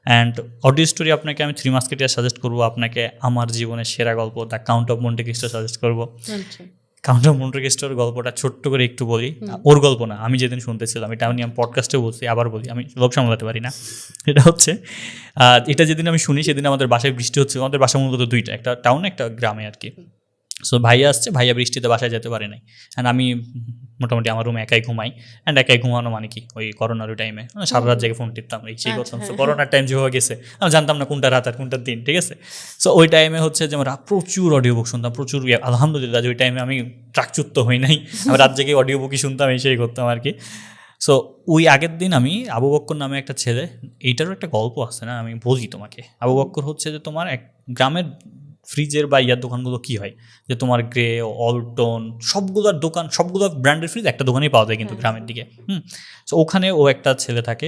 অ্যান্ড অডিও স্টোরি আপনাকে আমি থ্রি মাস্কেটিয়ার সাজেস্ট করবো, আপনাকে আমার জীবনের সেরা গল্প the count of Monte Christo suggest করবো। কাউন্ট অফ মন্টে ক্রিস্টোর গল্পটা ছোট্ট করে একটু বলি, ওর গল্প না, আমি যেদিন শুনতেছিলাম, এটা আমি পডকাস্টেও বলছি, আবার বলি, আমি লোভ সামলাতে পারি না। এটা হচ্ছে এটা যেদিন আমি শুনি সেদিন আমাদের বাসায় বৃষ্টি হচ্ছে। আমাদের বাসা মূলত দুইটা, একটা টাউনে একটা গ্রামে আর কি। সো ভাইয়া আসছে, ভাইয়া বৃষ্টিতে বাসায় যেতে পারে নাই, অ্যান্ড আমি মোটামুটি আমার রুমে একাই ঘুমাই। অ্যান্ড একাই ঘুমানো মানে কি, ওই করোনার টাইমে সারা রাত জায়গায় ফোন টিপতাম, এই সেই করতাম। সো করোনার টাইম যেভাবে গেছে আমি জানতাম না কোনটা রাত আর কোনটা দিন, ঠিক আছে। সো ওই টাইমে হচ্ছে যে আমরা প্রচুর অডিও বুক শুনতাম, প্রচুর। আলহামদুলিল্লাহ যে ওই টাইমে আমি ট্রাকচ্যুত হই নাই, আমি রাত জেগে অডিও বুকই শুনতাম, এই সেই করতাম আর কি। সো ওই আগের দিন আমি আবু বক্কর নামে একটা ছেলে, এইটারও একটা গল্প আছে না, আমি বলি তোমাকে। আবু বক্কর হচ্ছে যে তোমার এক গ্রামের ফ্রিজের বা ইয়ার দোকানগুলো কি হয় যে তোমার গ্রে, অল্টন, সবগুলোর দোকান, সবগুলো ব্র্যান্ডের ফ্রিজ একটা দোকানেই পাওয়া যায় কিন্তু গ্রামের দিকে। তো ওখানে ও একটা ছেলে থাকে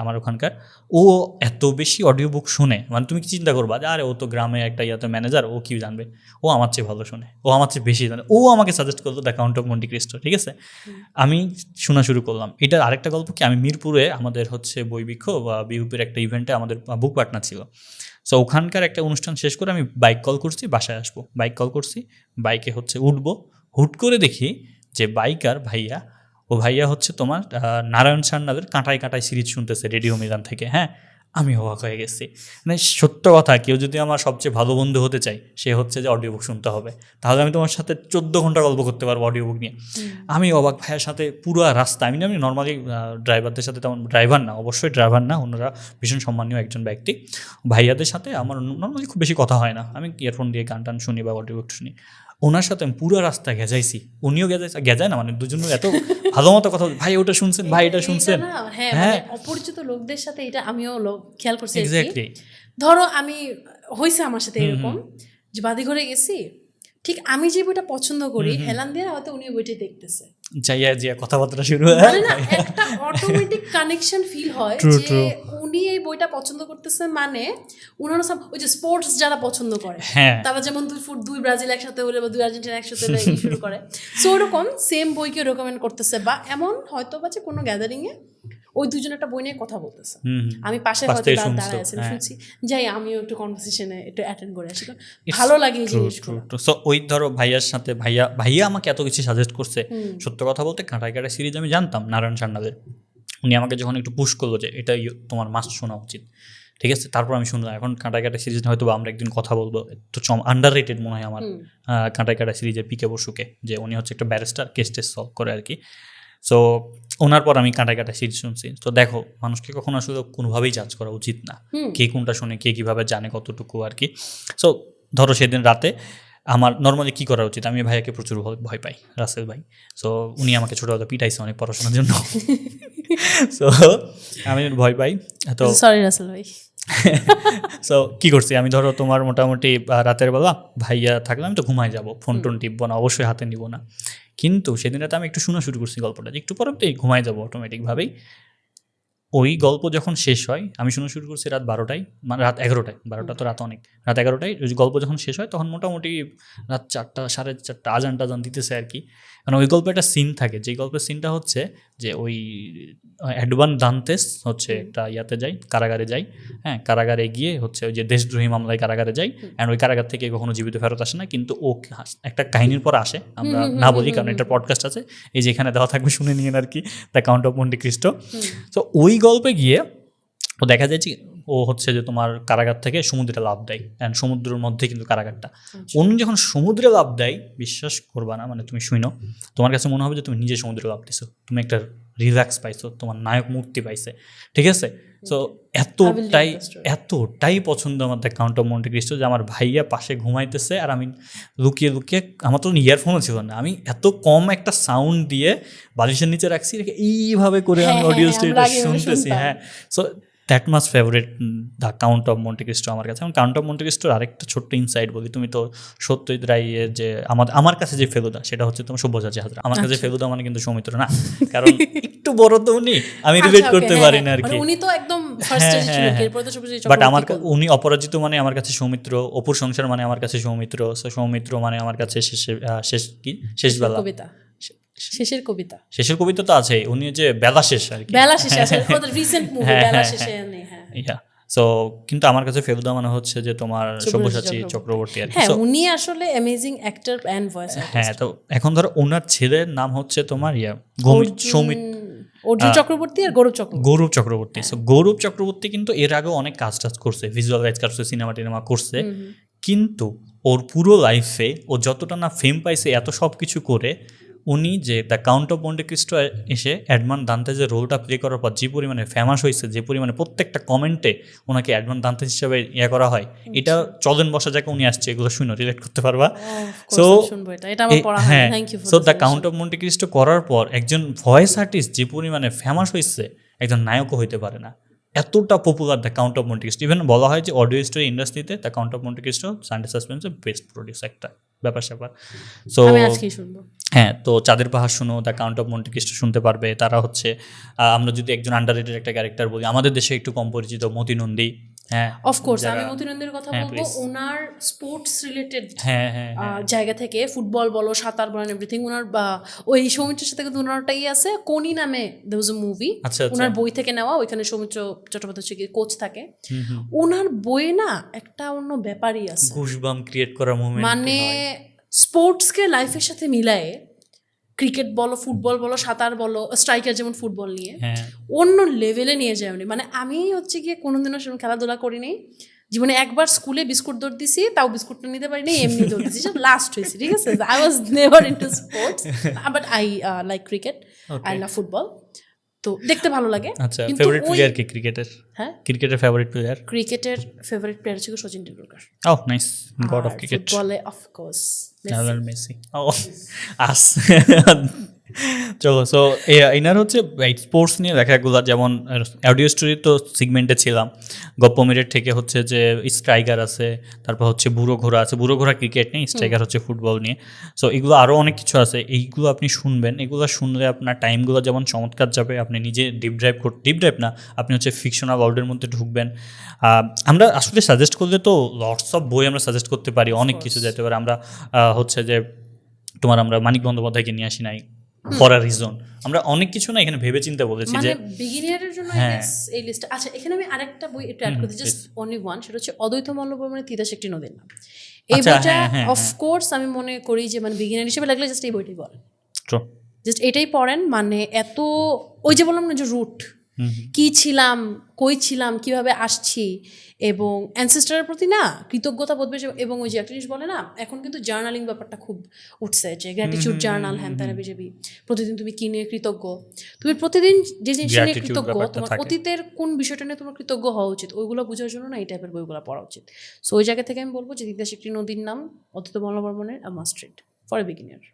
আমার ওখানকার, ও এত বেশি অডিও বুক শুনে, মানে তুমি কি চিন্তা করবা যে আরে ও তো গ্রামে একটা ইয়াতে ম্যানেজার, ও কি জানবে, ও আমার চেয়ে ভালো শুনে, ও আমার চেয়ে বেশি জানে। ও আমাকে সাজেস্ট করলো the count of Monte Cristo, ঠিক আছে। আমি শোনা শুরু করলাম। এটার আরেকটা গল্প কি, আমি মিরপুরে আমাদের হচ্ছে বইবৃক্ষ বা বিউপির একটা ইভেন্টে আমাদের বুক পার্টনার ছিল। সো ওখানকার একটা অনুষ্ঠান শেষ করে আমি বাইক কল করছি, বাসায় আসবো, বাইক কল করছি, বাইকে হচ্ছে উঠবো, হুট করে দেখি যে বাইকার ভাইয়া, ও ভাইয়া হচ্ছে তোমার নারায়ণ সান্যালের কাঁটায় কাঁটায় সিরিজ শুনতেছে রেডিও মিলান থেকে। হ্যাঁ, আমি অবাক হয়ে গেছি। মানে সত্য কথা, কেউ যদি আমার সবচেয়ে ভালো বন্ধু হতে চাই, সে হচ্ছে যে অডিও বুক শুনতে হবে, তাহলে আমি তোমার সাথে 14 ঘন্টা গল্প করতে পারবো অডিও বুক নিয়ে। আমি অবাক, ভাইয়ের সাথে পুরো রাস্তা, আমি নর্মালি ড্রাইভারদের সাথে, তেমন ড্রাইভার না, অবশ্যই ড্রাইভার না, ওনারা ভীষণ সম্মানীয় একজন ব্যক্তি, ভাইয়াদের সাথে আমার নর্মালি খুব বেশি কথা হয় না, আমি ইয়ারফোন দিয়ে গান টান শুনি বা অডিও বুক শুনি। ওনার সাথে আমি পুরো রাস্তা গেজাইছি, উনিও গেজায় না, মানে দুজনের এত ভালো মতো কথা, ভাই ওটা শুনছেন, ভাই এটা শুনছেন। হ্যাঁ, অপরিচিত লোকদের সাথে এটা আমিও খেয়াল করছি। এক্স্যাক্টলি। ধরো আমি হয়েছে আমার সাথে এরকম যে বাদি ঘরে গেছি, ঠিক আমি যে বইটা পছন্দ করি হেলান দিয়ে হয়তো উনি বইটাই দেখতেছে, যাইয়া কথাবার্তা শুরু মানে না একটা অটোমেটিক কানেকশন ফিল হয় যে উনি এই বইটা পছন্দ করতেছেন, মানে উনারা সব ওই যে স্পোর্টস যারা পছন্দ করে, তারা যেমন 2 ফুট 2 ব্রাজিল একসাথে হলে বা 2 আর্জেন্টিনা একসাথে হলে শুরু করে, সো ওরকম সেম বইকে রেকমেন্ড করতেছে, বা এমন হয়তো বা যে কোনো গ্যাদারিং এ ওই দুজন একটা বই নিয়ে কথা বলতেছে, আমি পাশে হয়তো দাঁড়ায় আছি, শুনছি, যাই আমিও একটু কনভারসেশনে একটু অ্যাটেন্ড করে আসি, ভালো লাগে এই জিনিসগুলো। সো ওই ধরো ভাইয়ার সাথে, ভাইয়া আমাকে এত কিছু সাজেস্ট করছে। সত্য কথা বলতে কাঁটায় কাঁটায় সিরিজ আমি জানতাম নারায়ণ সান্যালের, উনি আমাকে যখন একটু পুশ করলো যে এটা তোমার মাস্ট শোনা উচিত, ঠিক আছে, তারপর আমি শুনলাম। এখন কাঁটায় কাঁটায় সিরিজ হয়তো আমরা একদিন কথা বলবো, তো আন্ডার রেটেড মনে হয় আমার কাঁটায় কাঁটায় সিরিজের পিকে বসুকে, যে উনি হচ্ছে একটা ব্যারিস্টার, কেস টেস সলভ করে আর কি। সো ওনার পর আমি কাঁটায় কাঁটায় সিরিজ শুনছি। তো দেখো, মানুষকে কখনো আসলে কোনোভাবেই জাজ করা উচিত না, কে কোনটা শুনে, কে কীভাবে জানে, কতটুকু আর কি। সো ধরো সেদিন রাতে আমার নর্মালি কী করা উচিত, আমি ভাইয়াকে প্রচুর ভয় পাই, রাসেল ভাই। সো উনি আমাকে ছোটোবেলা পিটাইছে অনেক পড়াশোনার জন্য। সো আমি ভয় পাই, তো সরি রাসেল ভাই। সো কী করছি আমি, ধরো তোমার মোটামুটি রাতের বেলা ভাইয়া থাকলে আমি তো ঘুমাই যাবো, ফোন টোন টিপবো না, অবশ্যই হাতে নিব না। কিন্তু সেদিন রাতে আমি একটু শোনা শুরু করছি গল্পটা, একটু পরে তো ঘুমাই যাবো অটোমেটিকভাবেই। ওই গল্প যখন শেষ হয়, আমি শোনা শুরু করছি রাত 12টায়, মানে রাত 11টায়, 12টা তো রাত অনেক, রাত 11টায় ওই গল্প যখন শেষ হয়, তখন মোটামুটি রাত 4টা 4:30 আজান টাজান দিতেছে আর কি। কারণ ওই গল্পে একটা সিন থাকে, যেই গল্পের সিনটা হচ্ছে যে ওই অ্যাডভান দান্তেস হচ্ছে একটা ইয়াতে যায়, কারাগারে যায়। হ্যাঁ, কারাগারে গিয়ে হচ্ছে ওই যে দেশদ্রোহী মামলায় কারাগারে যায়, অ্যান্ড ওই কারাগার থেকে কখনো জীবিত ফেরত আসে না, কিন্তু ও একটা কাহিনীর পর আসে, আমরা না বলি কারণ এটা পডকাস্ট আছে, এই যে এখানে দেওয়া থাকবে, শুনে নিয়েন আর কি, the count of Monte Cristo. তো ওই গল্পে গিয়ে ও দেখা যায় যে ও হচ্ছে যে তোমার কারাগার থেকে সমুদ্রে লাফ দেয়, অ্যান্ড সমুদ্রের মধ্যে কিন্তু কারাগারটা। উনি যখন সমুদ্রে লাফ দেয়, বিশ্বাস করবা না, মানে তুমি শুনো, তোমার কাছে মনে হবে যে তুমি নিজে সমুদ্রে লাফ দিছো, তুমি একটা রিল্যাক্স পাইছো, তোমার নায়ক মুক্তি পাইছে, ঠিক আছে। সো এতটাই পছন্দ আমার the count of Monte Cristo, যে আমার ভাইয়া পাশে ঘুমাইতেছে আর আমি লুকিয়ে লুকিয়ে, আমার তো ইয়ারফোনও ছিল না, আমি এত কম একটা সাউন্ড দিয়ে বালিশের নিচে রাখছি, এইভাবে করে আমি অডিও স্টেটে শুনতেছি। হ্যাঁ, so that much favourite the count of Monte Cristo আমার কাছে। এবং কাউন্ট অফ মন্টি ক্রিস্টোর আরেকটা ছোট্ট ইনসাইট বলি, তুমি তো সত্যজিৎ রায়ের যে আমার কাছে যে ফেলুদা, সেটা হচ্ছে তোমার সব্যসাচী হাজরা। আমার কাছে ফেলুদা মানে কিন্তু সৌমিত্র না, কারণ একটু বড় তো উনি, আমি রিলেট করতে পারি না আর কি। উনি তো একদম ফার্স্ট স্টেজে ছিল, এরপর তো বাট আমার উনি অপরাজিত মানে আমার কাছে সৌমিত্র, অপুর সংসার মানে আমার কাছে সৌমিত্র, সৌমিত্র মানে আমার কাছে শেষবেলা, শেষের কবিতা তো আছে, উনি যে বেলা শেষ আর কি, বেলা শেষ আছে ওদের রিসেন্ট মুভি বেলা শেষে নেই। হ্যাঁ, সো কিন্তু আমার কাছে ফেলুদা মানে হচ্ছে যে তোমার সব্যসাচী চক্রবর্তী আর কি। হ্যাঁ, উনি আসলে amazing actor and voice artist. হ্যাঁ, তো এখন ধরো ওনার ছেলের নাম হচ্ছে তোমার অর্জুন চক্রবর্তী আর গৌরব চক্রবর্তী। সো গৌরব চক্রবর্তী কিন্তু এর আগেও অনেক কাজ করছে, ভিজুয়ালাইজ করছে, সিনেমা টিনেমা করছে, কিন্তু ওর পুরো লাইফে ও যতটা না ফেম পাইছে এত সব কিছু করে, উনি যে the count of Monte Cristo এসে এডমান দান্তেজের রোলটা প্লে করার পর যে পরিমাণে ফেমাস হয়েছে, যে পরিমাণে প্রত্যেকটা কমেন্টে ওনাকে এডমান দান্তেজ হিসাবে করা হয়, এটা চলেন বসা যাকে উনি আসছে, এগুলো শুনো, রিলেট করতে পারবা। সো হ্যাঁ, so the count of Monte Cristo করার পর একজন ভয়েস আর্টিস্ট যে পরিমাণে ফেমাস হয়েছে, একজন নায়কও হইতে পারে না, এতটা popular the count of Monte Cristo. Even বলা হয় যে অডিও স্টোরি ইন্ডাস্ট্রিতে the count of Monte Cristo, Sunday সাসপেন্সের বেস্ট প্রডিউস একটা ব্যাপার স্যাপার। সো আমি আজকেই শুনবো। হ্যাঁ, তো চাঁদের পাহাড় শুনো, the count of Monte Cristo শুনতে পারবে। তারা হচ্ছে আমরা যদি একজন আন্ডাররেটেড একটা ক্যারেক্টার বলি, আমাদের দেশে একটু কম পরিচিত মতি নন্দী। হ্যাঁ, অফকোর্স আমি মতিনন্দের কথা বলবো। ওনার স্পোর্টস রিলেটেড জায়গা থেকে, ফুটবল বলো, সাঁতার বলেন, এভরিথিং ওনার, ওই সৌমিত্রের সাথে কিন্তু ওনারটাই আছে, কোনি নামে দেয়ার ওয়াজ আ মুভি, ওনার বই থেকে নেওয়া। ওইখানে সৌমিত্র চট্টোপাধ্যায় হচ্ছে কোচ থাকে। ওনার বইয়ে না একটা অন্য ব্যাপারই আছে, গুশবাম ক্রিয়েট করা মুভমেন্ট, মানে স্পোর্টসকে লাইফের সাথে মিলায়ে, ক্রিকেট বলো, ফুটবল বলো, সাঁতার বলো, স্ট্রাইকার যেমন ফুটবল নিয়ে অন্য লেভেলে নিয়ে যায় উনি। মানে আমি হচ্ছে গিয়ে কোনোদিনও সেরকম খেলাধুলা করিনি জীবনে। একবার স্কুলে বিস্কুট দৌড় দিছি, তাও বিস্কুটটা নিতে পারিনি, এমনি দৌড় দিছি, লাস্ট হয়েছি, ঠিক আছে। I was never into sports, but I like cricket, I love football, তো দেখতে ভালো লাগে। আচ্ছা, ফেভারিট প্লেয়ার কি ক্রিকেটের? হ্যাঁ, ক্রিকেটের ফেভারিট প্লেয়ার? ক্রিকেটের ফেভারিট প্লেয়ার ছিল সচিন টেন্ডুলকার। ওহ নাইস, গড অফ ক্রিকেট। ফুটবলে অফ কোর্স লিওনেল মেসি। ও আস চলো। সো এনার হচ্ছে স্পোর্টস নিয়ে লেখাগুলো, যেমন অডিও স্টোরি তো সিগমেন্টে ছিলাম, গপ্প মিনিট থেকে হচ্ছে যে স্ট্রাইকার আছে, তারপর হচ্ছে বুড়ো ঘোড়া আছে, বুড়ো ঘোড়া ক্রিকেট নিয়ে, স্ট্রাইকার হচ্ছে ফুটবল নিয়ে। সো এগুলো আরও অনেক কিছু আছে, এইগুলো আপনি শুনবেন। এগুলো শুনলে আপনার টাইমগুলো যেমন চমৎকার যাবে, আপনি নিজে ডিপ ড্রাইভ না, আপনি হচ্ছে ফিকশনাল ওয়ার্ল্ডের মধ্যে ঢুকবেন। আমরা আসলে সাজেস্ট করলে তো লটস অফ বই আমরা সাজেস্ট করতে পারি, অনেক কিছু যেতে পারে। আমরা হচ্ছে যে আমরা মানিক বন্দ্যোপাধ্যায়কে নিয়ে আসি নাই ফর আ রিজন, আমরা অনেক কিছু না এখানে ভেবে চিন্তে বলেছি যে বিগিনারের জন্য এই লিস্টে। আচ্ছা, এখানে আমি আরেকটা বই একটু অ্যাড করতে, জাস্ট অনলি ওয়ান, সেটা হচ্ছে অদ্বৈত মল্লবর্মণের তিতাস একটি নদীর নাম। এই বইটা অফকোর্স আমি মনে করি যে মানে বিগিনার হিসেবে লাগলে জাস্ট এই বইটাই পড়েন, জাস্ট এটাই পড়েন। মানে এত, ওই যে বললাম না যে রুট, কি ছিলাম, কই ছিলাম, কিভাবে আসছি, এবং অ্যানসেস্টারের প্রতি না কৃতজ্ঞতা বোধ বেশি। এবং ওই যে একটা জিনিস বলে না, এখন কিন্তু জার্নালিং ব্যাপারটা খুব উঠছে, যে গ্র্যাটিটিউড জার্নাল, হ্যান ত্যান বিজেপি, প্রতিদিন তুমি কি নিয়ে কৃতজ্ঞ, তুমি প্রতিদিন যে জিনিস নিয়ে কৃতজ্ঞ, তোমার অতীতের কোন বিষয়টা নিয়ে তোমার কৃতজ্ঞ হওয়া উচিত, ওইগুলো বোঝার জন্য না এই টাইপের বইগুলো পড়া উচিত। সো ওই জায়গা থেকে আমি বলবো যে তিতাস একটি নদীর নাম, অদ্বৈত মল্লবর্মণের a must read for a beginner.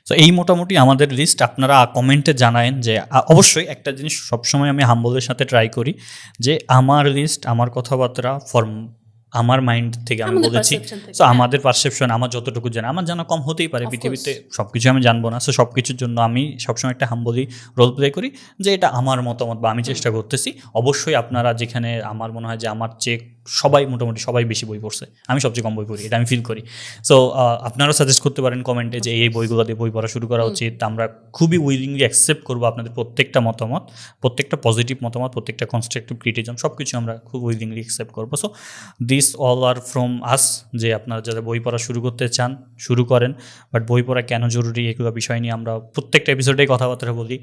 তো এই মোটামুটি আমাদের লিস্ট। আপনারা কমেন্টে জানায়েন যে, অবশ্যই একটা জিনিস সবসময় আমি হাম্বলের সাথে ট্রাই করি যে আমার লিস্ট, আমার কথাবার্তা ফর্ম আমার মাইন্ড থেকে আমি বলেছি। সো আমাদের পারসেপশন, আমার যতটুকু জানা, আমার জানা কম হতেই পারে, পৃথিবীতে সব কিছু আমি জানবো না। সো সব কিছুর জন্য আমি সবসময় একটা হাম্বলি রোল প্লে করি যে এটা আমার মতামত বা আমি চেষ্টা করতেছি। অবশ্যই আপনারা যেখানে, আমার মনে হয় যে আমার চেয়ে সবাই মোটামুটি সবাই বেশি বই পড়ছে, আমি সবচেয়ে কম বই পড়ি, এটা আমি ফিল করি। সো আপনারা সাজেস্ট করতে পারেন কমেন্টে যে এই বইগুলো দিয়ে বই পড়া শুরু করা উচিত। আমরা খুবই উইলিংলি অ্যাকসেপ্ট করবো আপনাদের প্রত্যেকটা মতামত, প্রত্যেকটা পজিটিভ মতামত, প্রত্যেকটা কনস্ট্রাকটিভ ক্রিটিজম, সব কিছু আমরা খুব উইলিংলি অ্যাকসেপ্ট করবো। So this all are from আস, যে আপনারা যারা বই পড়া শুরু করতে চান শুরু করেন, বাট বই পড়া কেন জরুরি এগুলো বিষয় নিয়ে আমরা প্রত্যেকটা এপিসোডেই কথাবার্তা বলি।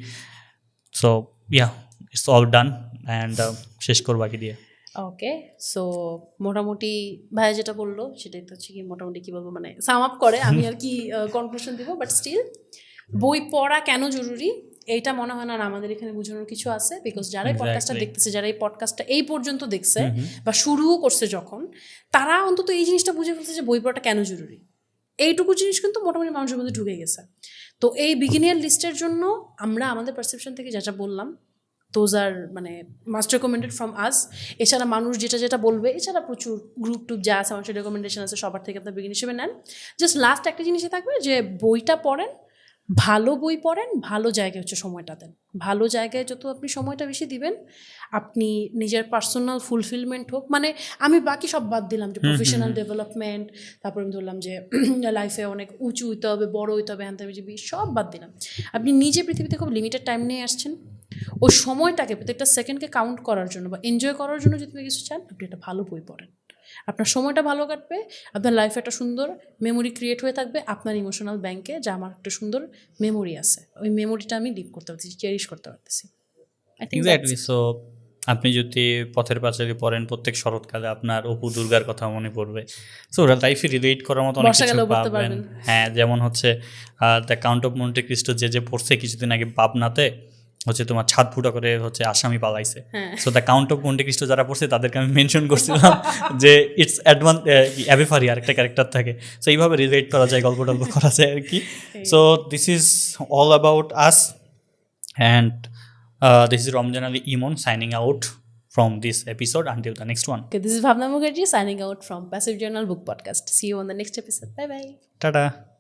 So yeah, it's all done and শেষ করবো বাকি দিয়ে। ওকে, সো মোটামুটি ভাইয়া যেটা বললো সেটাই তো হচ্ছে কি, মোটামুটি কী বলবো, মানে সাম আপ করে আমি আর কি কনক্লুশন দিব। বাট স্টিল বই পড়া কেন জরুরি এইটা মনে হয় না আমাদের এখানে বোঝানোর কিছু আছে, বিকজ যারা এই পডকাস্টটা দেখতেছে, যারা এই পডকাস্টটা এই পর্যন্ত দেখছে বা শুরুও করছে যখন, তারা অন্তত এই জিনিসটা বুঝে ফেলছে যে বই পড়াটা কেন জরুরি। এইটুকু জিনিস কিন্তু মোটামুটি মানুষের মধ্যে ঢুকে গেছে। তো এই বিগিনিয়ার লিস্টের জন্য আমরা আমাদের পারসেপশন থেকে যেটা বললাম, দোজ আর মানে মাস্ট রেকমেন্ডেড ফ্রম আস। এছাড়া মানুষ যেটা বলবে, এছাড়া প্রচুর গ্রুপ টুপ যা আছে, মানুষের রেকমেন্ডেশন আছে, সবার থেকে আপনার বিগিন হিসেবে নেন। জাস্ট লাস্ট একটা জিনিসে থাকবে যে বইটা পড়েন, ভালো বই পড়েন, ভালো জায়গায় হচ্ছে সময়টা দেন। ভালো জায়গায় যত আপনি সময়টা বেশি দিবেন, আপনি নিজের পার্সোনাল ফুলফিলমেন্ট হোক, মানে আমি বাকি সব বাদ দিলাম, যে প্রফেশনাল ডেভেলপমেন্ট, তারপরে আমি ধরলাম যে লাইফে অনেক উঁচু হইতে হবে, বড় হইতে হবে, হ্যান্তাবিজিবি সব বাদ দিলাম। আপনি নিজে পৃথিবীতে খুব লিমিটেড টাইম নিয়ে আসছেন, ওই সময়টাকে প্রত্যেকটা সেকেন্ডকে কাউন্ট করার জন্য বা এনজয় করার জন্য যদি কিছু চান, আপনি একটা ভালো বই পড়েন। আপনার সময়টা ভালো কাটবে, আপনার লাইফে একটা সুন্দর মেমোরি ক্রিয়েট হয়ে থাকবে আপনার ইমোশনাল ব্যাংকে, যা আমার একটা সুন্দর মেমোরি আছে, ওই মেমোরিটা আমি লিভ করতে পারতেছি, চেরিশ করতে পারতেছি। এক্স্যাক্টলি। সো আপনি যদি পথের পাঁচালী পড়েন, প্রত্যেক শরৎকালে আপনার অপু দুর্গার কথা মনে পড়বে। সো লাইফে রিলেট করার মতো অনেক কিছু পাবেন। হ্যাঁ, যেমন হচ্ছে the count of Monte Christo যে পড়ছে কিছুদিন আগে পাবনাতে, হচ্ছে তোমার ছাদ ফুটা করে হচ্ছে আসামি পালাইছে। So the count of Monte Christo যারা পড়ছে তাদেরকে আমি মেনশন করছিলাম যে ইটস অ্যাডভান্স অ্যাবেফারি আর একটা ক্যারেক্টার থাকে। সো এইভাবে রিলেট করা যায়, গল্প টল্প করা যায় আর কি। So this is all about us and this is Ramzan Ali Emon signing out. from this episode until the next one. Okay, this is Bhavna Mukherjee signing out from Passive Journal Book Podcast. See you on the next episode. Bye bye. Ta-da.